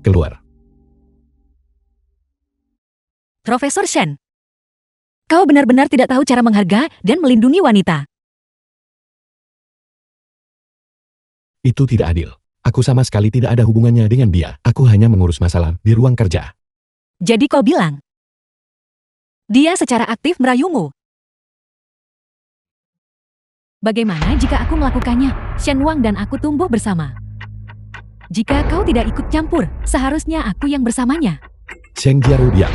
S3: Keluar.
S1: Profesor Shen, kau benar-benar tidak tahu cara menghargai dan melindungi wanita.
S3: Itu tidak adil. Aku sama sekali tidak ada hubungannya dengan dia. Aku hanya mengurus masalah di ruang kerja.
S1: Jadi kau bilang, dia secara aktif merayumu. Bagaimana jika aku melakukannya? Shen Wang dan aku tumbuh bersama. Jika kau tidak ikut campur, seharusnya aku yang bersamanya.
S3: Zheng Jiaru diam.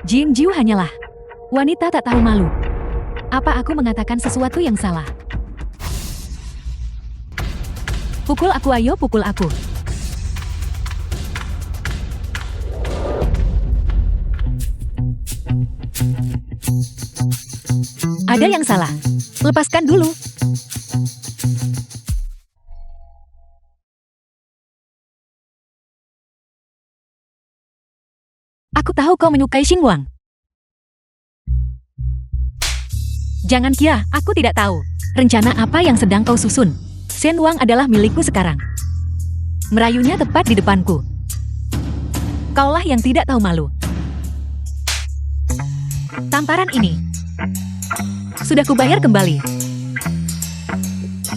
S1: Jingjiu hanyalah wanita tak tahu malu. Apa aku mengatakan sesuatu yang salah? Pukul aku, ayo pukul aku. Ada yang salah. Lepaskan dulu. Aku tahu kau menyukai Xinguang. Jangan kira aku tidak tahu rencana apa yang sedang kau susun. Shen Wang adalah milikku sekarang. Merayunya tepat di depanku. Kaulah yang tidak tahu malu. Tamparan ini sudah kubayar kembali.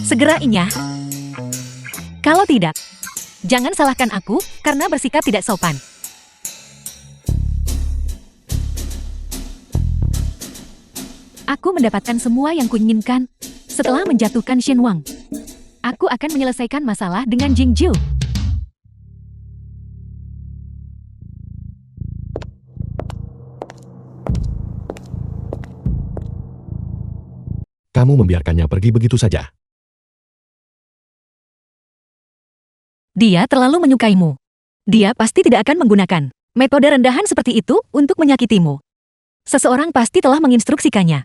S1: Segera inyah. Kalau tidak, jangan salahkan aku karena bersikap tidak sopan. Aku mendapatkan semua yang kuinginkan setelah menjatuhkan Shen Wang. Aku akan menyelesaikan masalah dengan Jingjiu.
S3: Kamu membiarkannya pergi begitu saja.
S1: Dia terlalu menyukaimu. Dia pasti tidak akan menggunakan metode rendahan seperti itu untuk menyakitimu. Seseorang pasti telah menginstruksikannya.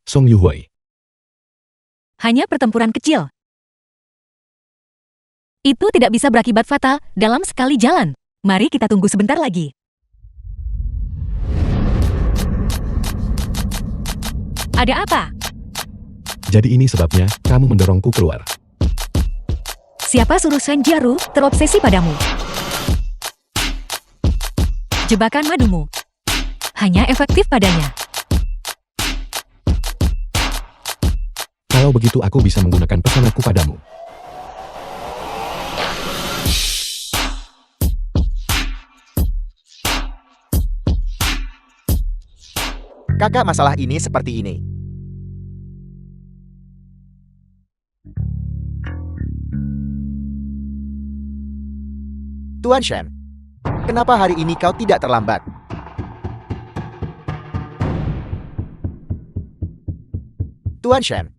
S3: Song Yuhui.
S1: Hanya pertempuran kecil. Itu tidak bisa berakibat fatal dalam sekali jalan. Mari kita tunggu sebentar lagi. Ada apa?
S3: Jadi ini sebabnya kamu mendorongku keluar.
S1: Siapa suruh Shen Jiaru terobsesi padamu? Jebakan madumu hanya efektif padanya.
S3: Kalau begitu aku bisa menggunakan pesanaku padamu.
S2: Kakak, masalah ini seperti ini. Tuan Shen, kenapa hari ini kau tidak terlambat? Tuan Shen,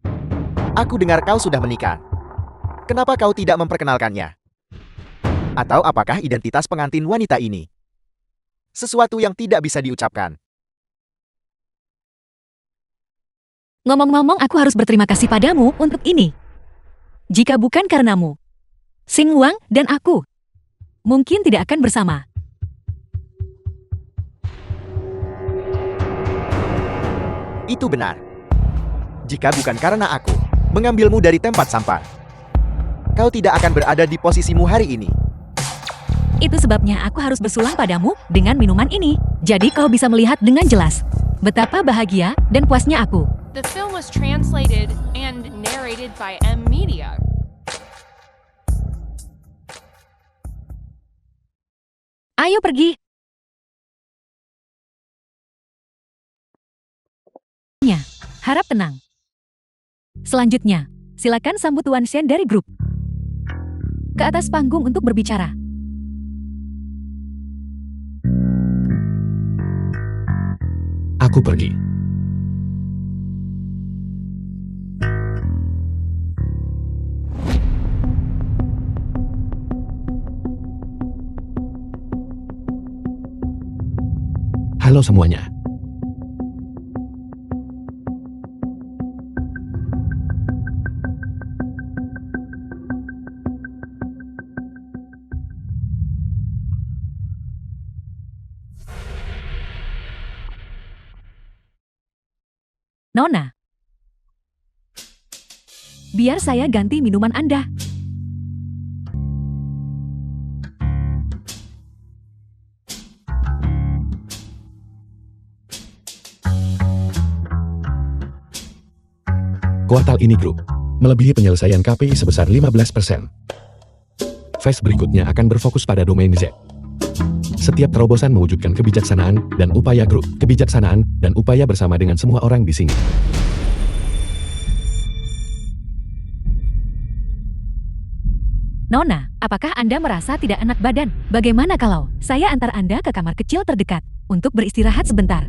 S2: aku dengar kau sudah menikah. Kenapa kau tidak memperkenalkannya? Atau apakah identitas pengantin wanita ini sesuatu yang tidak bisa diucapkan?
S1: Ngomong-ngomong, aku harus berterima kasih padamu untuk ini. Jika bukan karenamu, Xing Wang dan aku mungkin tidak akan bersama.
S2: Itu benar. Jika bukan karena aku mengambilmu dari tempat sampah, kau tidak akan berada di posisimu hari ini.
S1: Itu sebabnya aku harus bersulang padamu dengan minuman ini. Jadi kau bisa melihat dengan jelas betapa bahagia dan puasnya aku.
S4: The film was translated and narrated by M Media.
S1: Ayo pergi. Harap tenang. Selanjutnya, silakan sambut Tuan Shen dari grup ke atas panggung untuk berbicara.
S3: Aku pergi. Halo semuanya.
S1: Nona, biar saya ganti minuman Anda.
S3: Kuartal ini grup melebihi penyelesaian KPI sebesar 15%. Phase berikutnya akan berfokus pada domain Z. Setiap terobosan mewujudkan kebijaksanaan dan upaya grup, kebijaksanaan dan upaya bersama dengan semua orang di sini.
S1: Nona, apakah Anda merasa tidak enak badan? Bagaimana kalau saya antar Anda ke kamar kecil terdekat untuk beristirahat sebentar?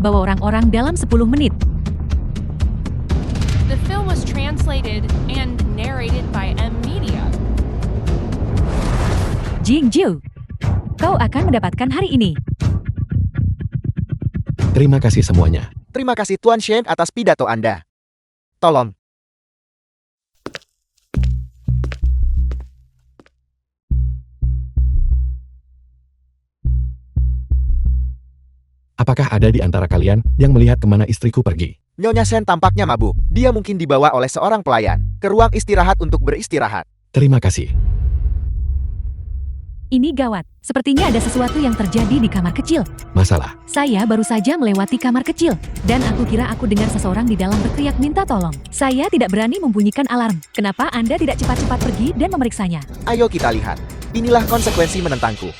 S1: Bawa orang-orang dalam 10 menit.
S4: The film was translated and narrated by M Media.
S1: Jingju, kau akan mendapatkan hari ini.
S3: Terima kasih semuanya.
S2: Terima kasih Tuan Shen atas pidato Anda. Tolong.
S3: Apakah ada di antara kalian yang melihat kemana istriku pergi?
S2: Nyonya Shen tampaknya mabuk. Dia mungkin dibawa oleh seorang pelayan ke ruang istirahat untuk beristirahat.
S3: Terima kasih.
S1: Ini gawat. Sepertinya ada sesuatu yang terjadi di kamar kecil.
S3: Masalah.
S1: Saya baru saja melewati kamar kecil, dan aku kira aku dengar seseorang di dalam berteriak minta tolong. Saya tidak berani membunyikan alarm. Kenapa Anda tidak cepat-cepat pergi dan memeriksanya?
S2: Ayo kita lihat. Inilah konsekuensi menentangku.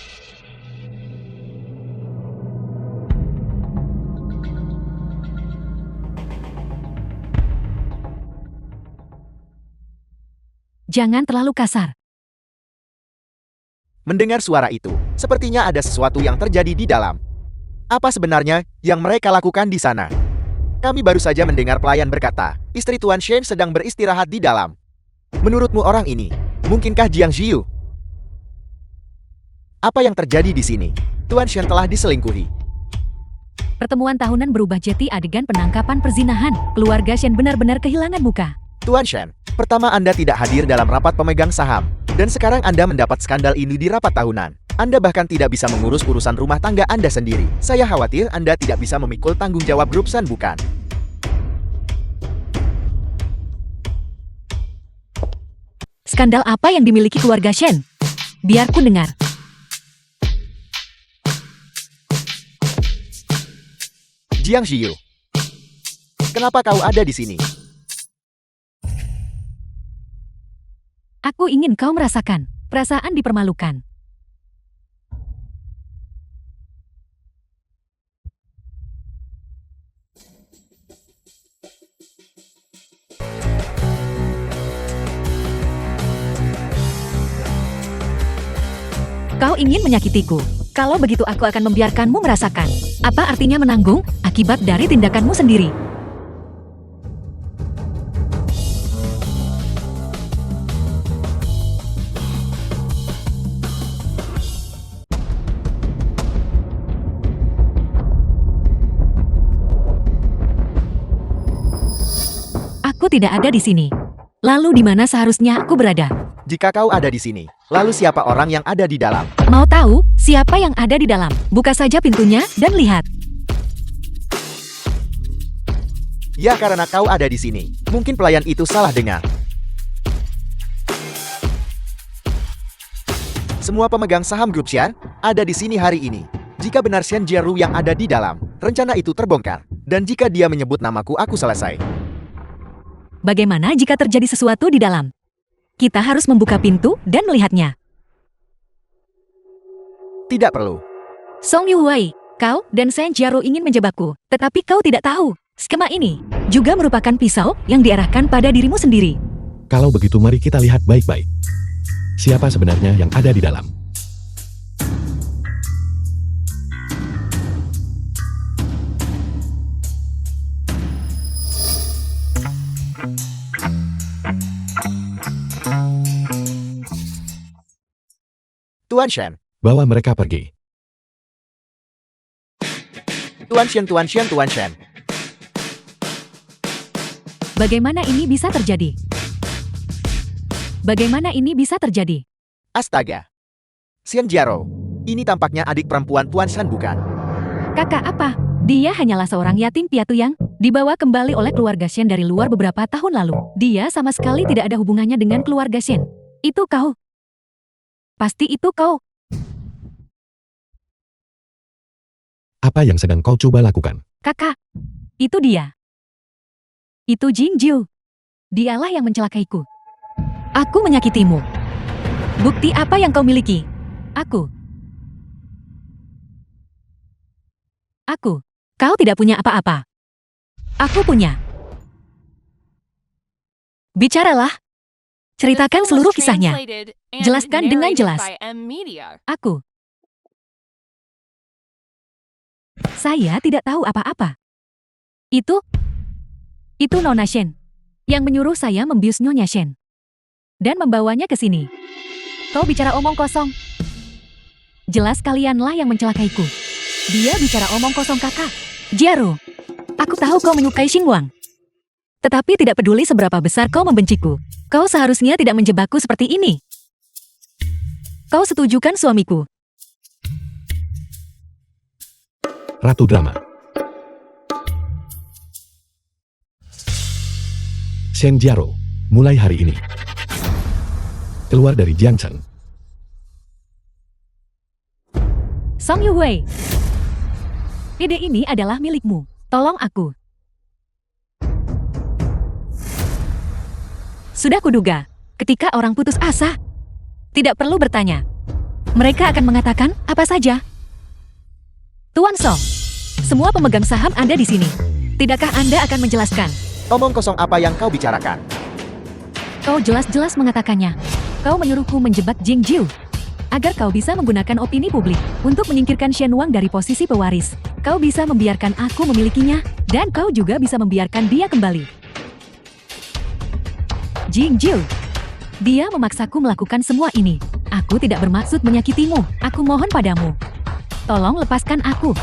S1: Jangan terlalu kasar.
S2: Mendengar suara itu, sepertinya ada sesuatu yang terjadi di dalam. Apa sebenarnya yang mereka lakukan di sana? Kami baru saja mendengar pelayan berkata, istri Tuan Shen sedang beristirahat di dalam. Menurutmu orang ini, mungkinkah Jiang Ziyu? Apa yang terjadi di sini? Tuan Shen telah diselingkuhi.
S1: Pertemuan tahunan berubah jadi adegan penangkapan perzinahan. Keluarga Shen benar-benar kehilangan muka.
S2: Tuan Shen, pertama Anda tidak hadir dalam rapat pemegang saham, dan sekarang Anda mendapat skandal ini di rapat tahunan. Anda bahkan tidak bisa mengurus urusan rumah tangga Anda sendiri. Saya khawatir Anda tidak bisa memikul tanggung jawab grup Shen, bukan?
S1: Skandal apa yang dimiliki keluarga Shen? Biar ku dengar.
S2: Jiang Ziyu, kenapa kau ada di sini?
S1: Aku ingin kau merasakan perasaan dipermalukan. Kau ingin menyakitiku. Kalau begitu aku akan membiarkanmu merasakan. Apa artinya menanggung akibat dari tindakanmu sendiri? Aku tidak ada di sini. Lalu di mana seharusnya aku berada?
S2: Jika kau ada di sini, lalu siapa orang yang ada di dalam?
S1: Mau tahu siapa yang ada di dalam? Buka saja pintunya dan lihat.
S2: Ya karena kau ada di sini. Mungkin pelayan itu salah dengar. Semua pemegang saham grup Shen ada di sini hari ini. Jika benar Shen Jiaru yang ada di dalam, rencana itu terbongkar. Dan jika dia menyebut namaku, aku selesai.
S1: Bagaimana jika terjadi sesuatu di dalam? Kita harus membuka pintu dan melihatnya.
S2: Tidak perlu.
S1: Song Yuwei, kau dan Shen Jiaru ingin menjebakku, tetapi kau tidak tahu. Skema ini juga merupakan pisau yang diarahkan pada dirimu sendiri.
S3: Kalau begitu mari kita lihat baik-baik. Siapa sebenarnya yang ada di dalam?
S2: Tuan Shen.
S3: Bawa mereka pergi.
S2: Tuan Shen, Tuan Shen, Tuan Shen.
S1: Bagaimana ini bisa terjadi? Bagaimana ini bisa terjadi?
S2: Astaga. Shen Jiaru. Ini tampaknya adik perempuan Tuan Shen bukan?
S1: Kakak apa? Dia hanyalah seorang yatim piatu yang dibawa kembali oleh keluarga Shen dari luar beberapa tahun lalu. Dia sama sekali tidak ada hubungannya dengan keluarga Shen. Itu kau. Pasti itu kau.
S3: Apa yang sedang kau coba lakukan?
S1: Kakak. Itu dia. Itu Jing Jiu. Dialah yang mencelakaiku. Aku menyakitimu. Bukti apa yang kau miliki? Aku. Kau tidak punya apa-apa. Aku punya. Bicaralah. Ceritakan seluruh kisahnya. Jelaskan dengan jelas. Aku. Saya tidak tahu apa-apa. Itu Nona Shen yang menyuruh saya membius Nyonya Shen dan membawanya ke sini. Kau bicara omong kosong. Jelas kalianlah yang mencelakaiku. Dia bicara omong kosong, kakak. Jiaru, aku tahu kau menyukai Xingwang. Tetapi tidak peduli seberapa besar kau membenciku, kau seharusnya tidak menjebakku seperti ini. Kau setujukan suamiku?
S3: Ratu Drama. Shen Jiaru, mulai hari ini. Keluar dari Jiangcheng.
S1: Song Yuwei. Ide ini adalah milikmu. Tolong aku. Sudah kuduga, ketika orang putus asa, tidak perlu bertanya. Mereka akan mengatakan apa saja. Tuan Song, semua pemegang saham Anda di sini. Tidakkah Anda akan menjelaskan?
S2: Omong kosong apa yang kau bicarakan?
S1: Kau jelas-jelas mengatakannya. Kau menyuruhku menjebak Jing Jiu agar kau bisa menggunakan opini publik untuk menyingkirkan Shen Wang dari posisi pewaris. Kau bisa membiarkan aku memilikinya, dan kau juga bisa membiarkan dia kembali. Jing Jiu, dia memaksaku melakukan semua ini. Aku tidak bermaksud menyakitimu. Aku mohon padamu. Tolong lepaskan aku.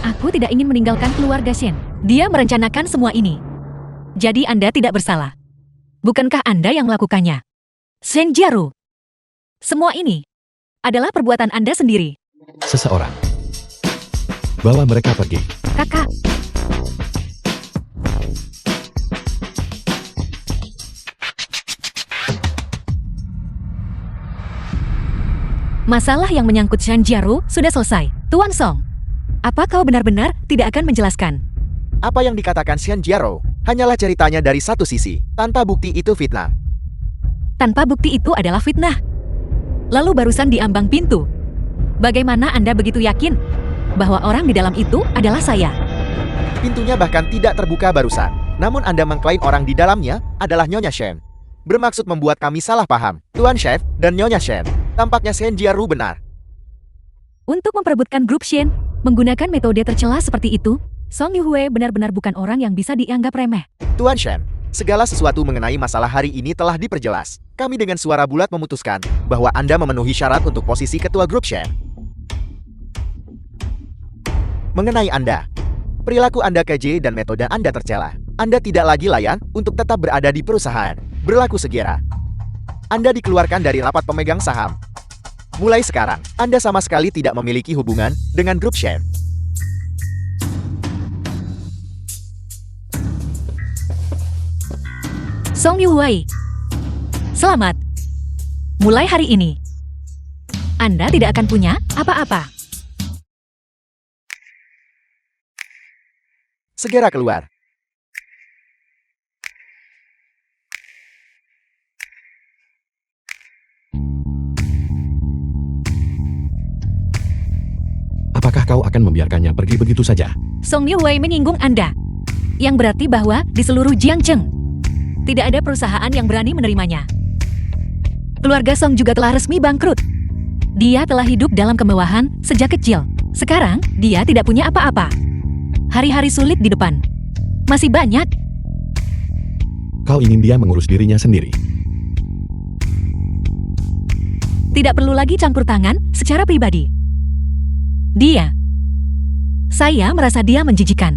S1: Aku tidak ingin meninggalkan keluarga Shen. Dia merencanakan semua ini. Jadi Anda tidak bersalah. Bukankah Anda yang melakukannya? Shen Jiaru. Semua ini adalah perbuatan Anda sendiri.
S3: Seseorang. Bawa mereka pergi.
S1: Kakak. Masalah yang menyangkut Shen Jiaru sudah selesai. Tuan Song, apa kau benar-benar tidak akan menjelaskan?
S2: Apa yang dikatakan Shen Jiaru hanyalah ceritanya dari satu sisi. Tanpa bukti itu fitnah.
S1: Tanpa bukti itu adalah fitnah. Lalu barusan di ambang pintu. Bagaimana Anda begitu yakin bahwa orang di dalam itu adalah saya?
S2: Pintunya bahkan tidak terbuka barusan. Namun Anda mengklaim orang di dalamnya adalah Nyonya Shen. Bermaksud membuat kami salah paham. Tuan Chef dan Nyonya Shen. Tampaknya Shen Jiaru benar.
S1: Untuk memperebutkan grup Shen, menggunakan metode tercela seperti itu, Song Yuhue benar-benar bukan orang yang bisa dianggap remeh.
S2: Tuan Shen, segala sesuatu mengenai masalah hari ini telah diperjelas. Kami dengan suara bulat memutuskan bahwa Anda memenuhi syarat untuk posisi ketua grup Shen. Mengenai Anda, perilaku Anda keji dan metode Anda tercela. Anda tidak lagi layak untuk tetap berada di perusahaan. Berlaku segera. Anda dikeluarkan dari rapat pemegang saham. Mulai sekarang, Anda sama sekali tidak memiliki hubungan dengan grup Shen.
S1: Song Yuhue, selamat. Mulai hari ini, Anda tidak akan punya apa-apa.
S2: Segera keluar.
S3: Apakah kau akan membiarkannya pergi begitu saja?
S1: Song Yuhue menyinggung Anda, yang berarti bahwa di seluruh Jiangcheng, tidak ada perusahaan yang berani menerimanya. Keluarga Song juga telah resmi bangkrut. Dia telah hidup dalam kemewahan sejak kecil. Sekarang, dia tidak punya apa-apa. Hari-hari sulit di depan. Masih banyak.
S3: Kau ingin dia mengurus dirinya sendiri.
S1: Tidak perlu lagi campur tangan secara pribadi. Saya merasa dia menjijikan.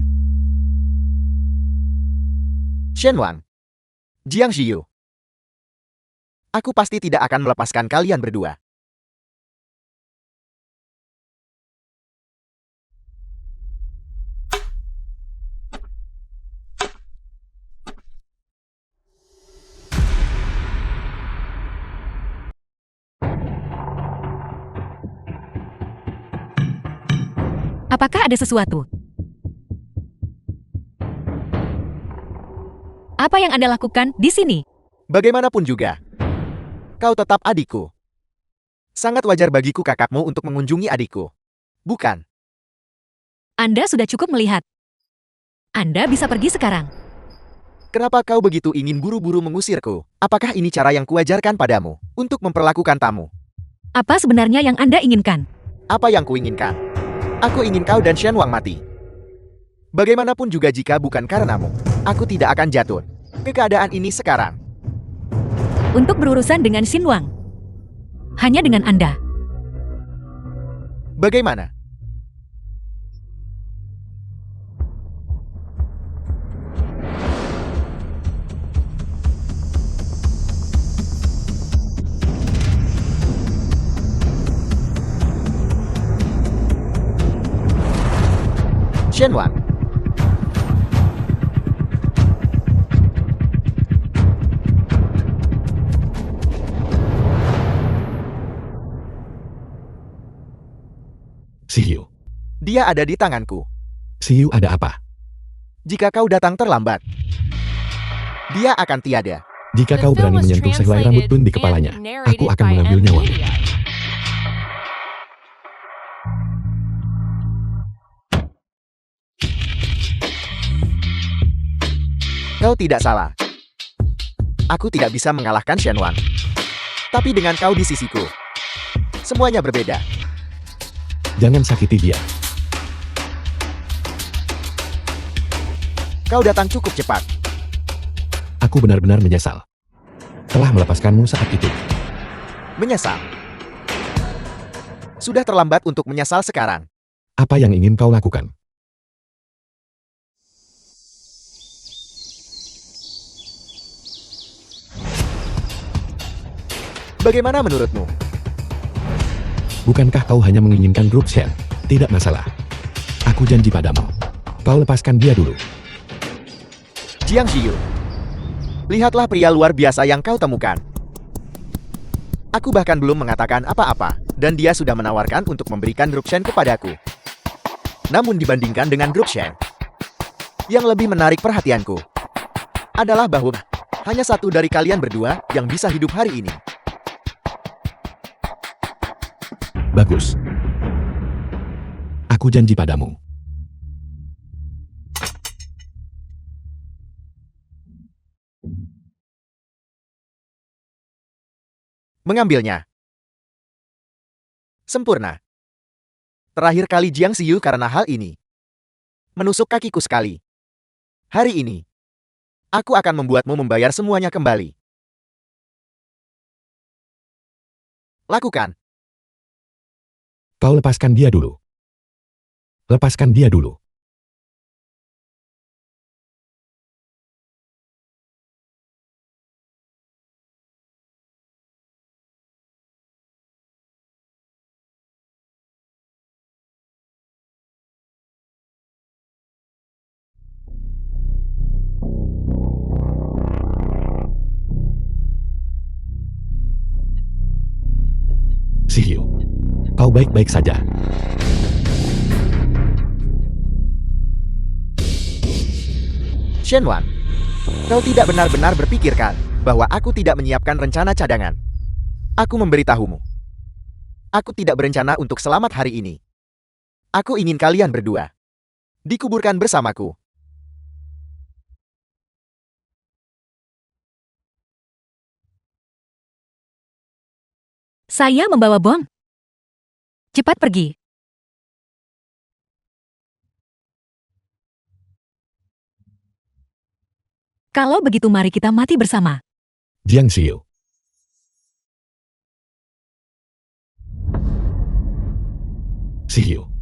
S2: Shen Wang, Jiang Xiyu, aku pasti tidak akan melepaskan kalian berdua.
S1: Apakah ada sesuatu? Apa yang Anda lakukan di sini?
S2: Bagaimanapun juga, kau tetap adikku. Sangat wajar bagiku kakakmu untuk mengunjungi adikku. Bukan?
S1: Anda sudah cukup melihat. Anda bisa pergi sekarang.
S2: Kenapa kau begitu ingin buru-buru mengusirku? Apakah ini cara yang kuajarkan padamu untuk memperlakukan tamu?
S1: Apa sebenarnya yang Anda inginkan?
S2: Apa yang kuinginkan? Aku ingin kau dan Shen Wang mati. Bagaimanapun juga jika bukan karenamu, aku tidak akan jatuh ke keadaan ini sekarang.
S1: Untuk berurusan dengan Xin Wang. Hanya dengan Anda.
S2: Bagaimana? Shen Wang.
S3: Xiyu.
S2: Dia ada di tanganku.
S3: Xiyu ada apa?
S2: Jika kau datang terlambat, dia akan tiada.
S3: Jika
S4: The
S3: kau
S4: film
S3: berani
S4: was
S3: menyentuh sehelai rambut pun di
S4: translated
S3: kepalanya,
S4: and narrated
S3: aku akan
S4: by
S3: mengambil
S4: M.
S3: nyawamu.
S4: Media.
S2: Kau tidak salah. Aku tidak bisa mengalahkan Shen Wang. Tapi dengan kau di sisiku, semuanya berbeda.
S3: Jangan sakiti dia.
S2: Kau datang cukup cepat.
S3: Aku benar-benar menyesal. Telah melepaskanmu saat itu.
S2: Menyesal. Sudah terlambat untuk menyesal sekarang.
S3: Apa yang ingin kau lakukan?
S2: Bagaimana menurutmu?
S3: Bukankah kau hanya menginginkan grup Shen? Tidak masalah. Aku janji padamu. Kau lepaskan dia dulu.
S2: Jiang Xiyu, lihatlah pria luar biasa yang kau temukan. Aku bahkan belum mengatakan apa-apa, dan dia sudah menawarkan untuk memberikan grup Shen kepadaku. Namun dibandingkan dengan grup Shen, yang lebih menarik perhatianku adalah bahwa hanya satu dari kalian berdua yang bisa hidup hari ini.
S3: Bagus. Aku janji padamu.
S2: Mengambilnya. Sempurna. Terakhir kali Jiang Xiu karena hal ini. Menusuk kakiku sekali. Hari ini, aku akan membuatmu membayar semuanya kembali. Lakukan.
S3: Kau lepaskan dia dulu. Lepaskan dia dulu. Xiu, kau baik-baik saja.
S2: Shen Wan, kau tidak benar-benar berpikirkan bahwa aku tidak menyiapkan rencana cadangan. Aku memberitahumu. Aku tidak berencana untuk selamat hari ini. Aku ingin kalian berdua dikuburkan bersamaku.
S1: Saya membawa bom. Cepat pergi. Kalau begitu mari kita mati bersama.
S3: Jiang Xiu. Xiu.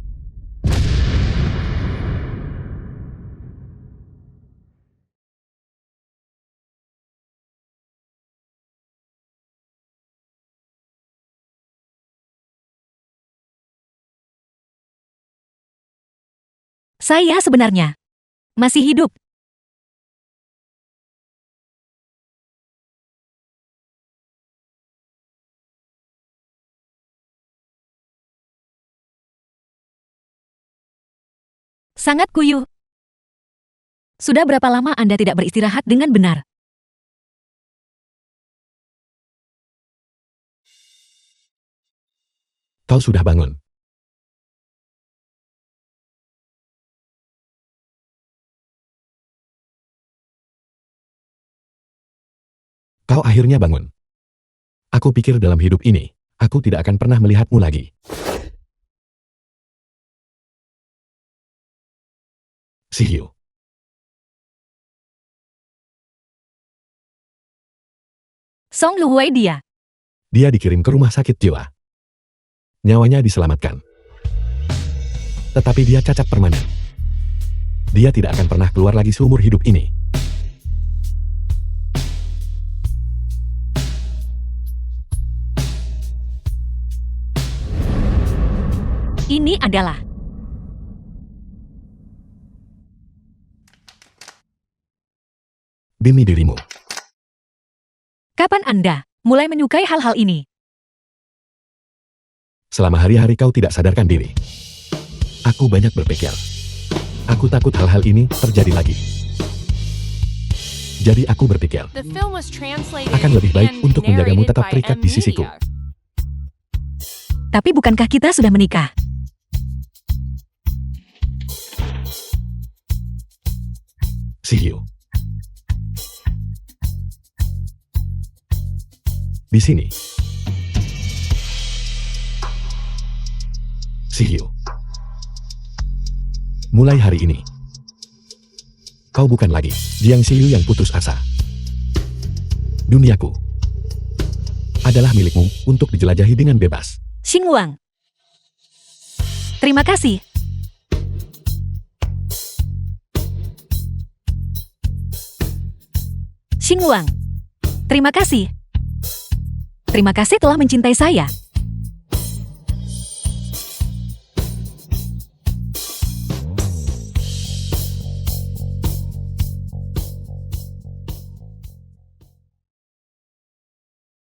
S1: Saya sebenarnya masih hidup. Sangat kuyuh. Sudah berapa lama Anda tidak beristirahat dengan benar?
S3: Kau sudah bangun. Kau akhirnya bangun. Aku pikir dalam hidup ini, aku tidak akan pernah melihatmu lagi. Xiu.
S1: Song Luwei dia.
S3: Dia dikirim ke rumah sakit jiwa. Nyawanya diselamatkan. Tetapi dia cacat permanen. Dia tidak akan pernah keluar lagi seumur hidup ini.
S1: Ini adalah
S3: Demi dirimu.
S1: kapan Anda mulai menyukai hal-hal ini?
S3: Selama hari-hari kau tidak sadarkan diri. Aku banyak berpikir. Aku takut hal-hal ini terjadi lagi. Jadi aku berpikir,
S4: The film was translated
S3: akan lebih baik
S4: and
S3: untuk menjagamu
S4: narrated
S3: tetap
S4: by
S3: terikat
S4: M
S3: di sisiku.
S4: Media.
S1: Tapi bukankah kita sudah menikah?
S3: Xiu. Di sini. Xiu. Mulai hari ini, kau bukan lagi Jiang Xiu yang putus asa. Duniaku adalah milikmu untuk dijelajahi dengan bebas.
S1: Xing Wang. Terima kasih. Xing Wang. Terima kasih. Terima kasih telah mencintai saya.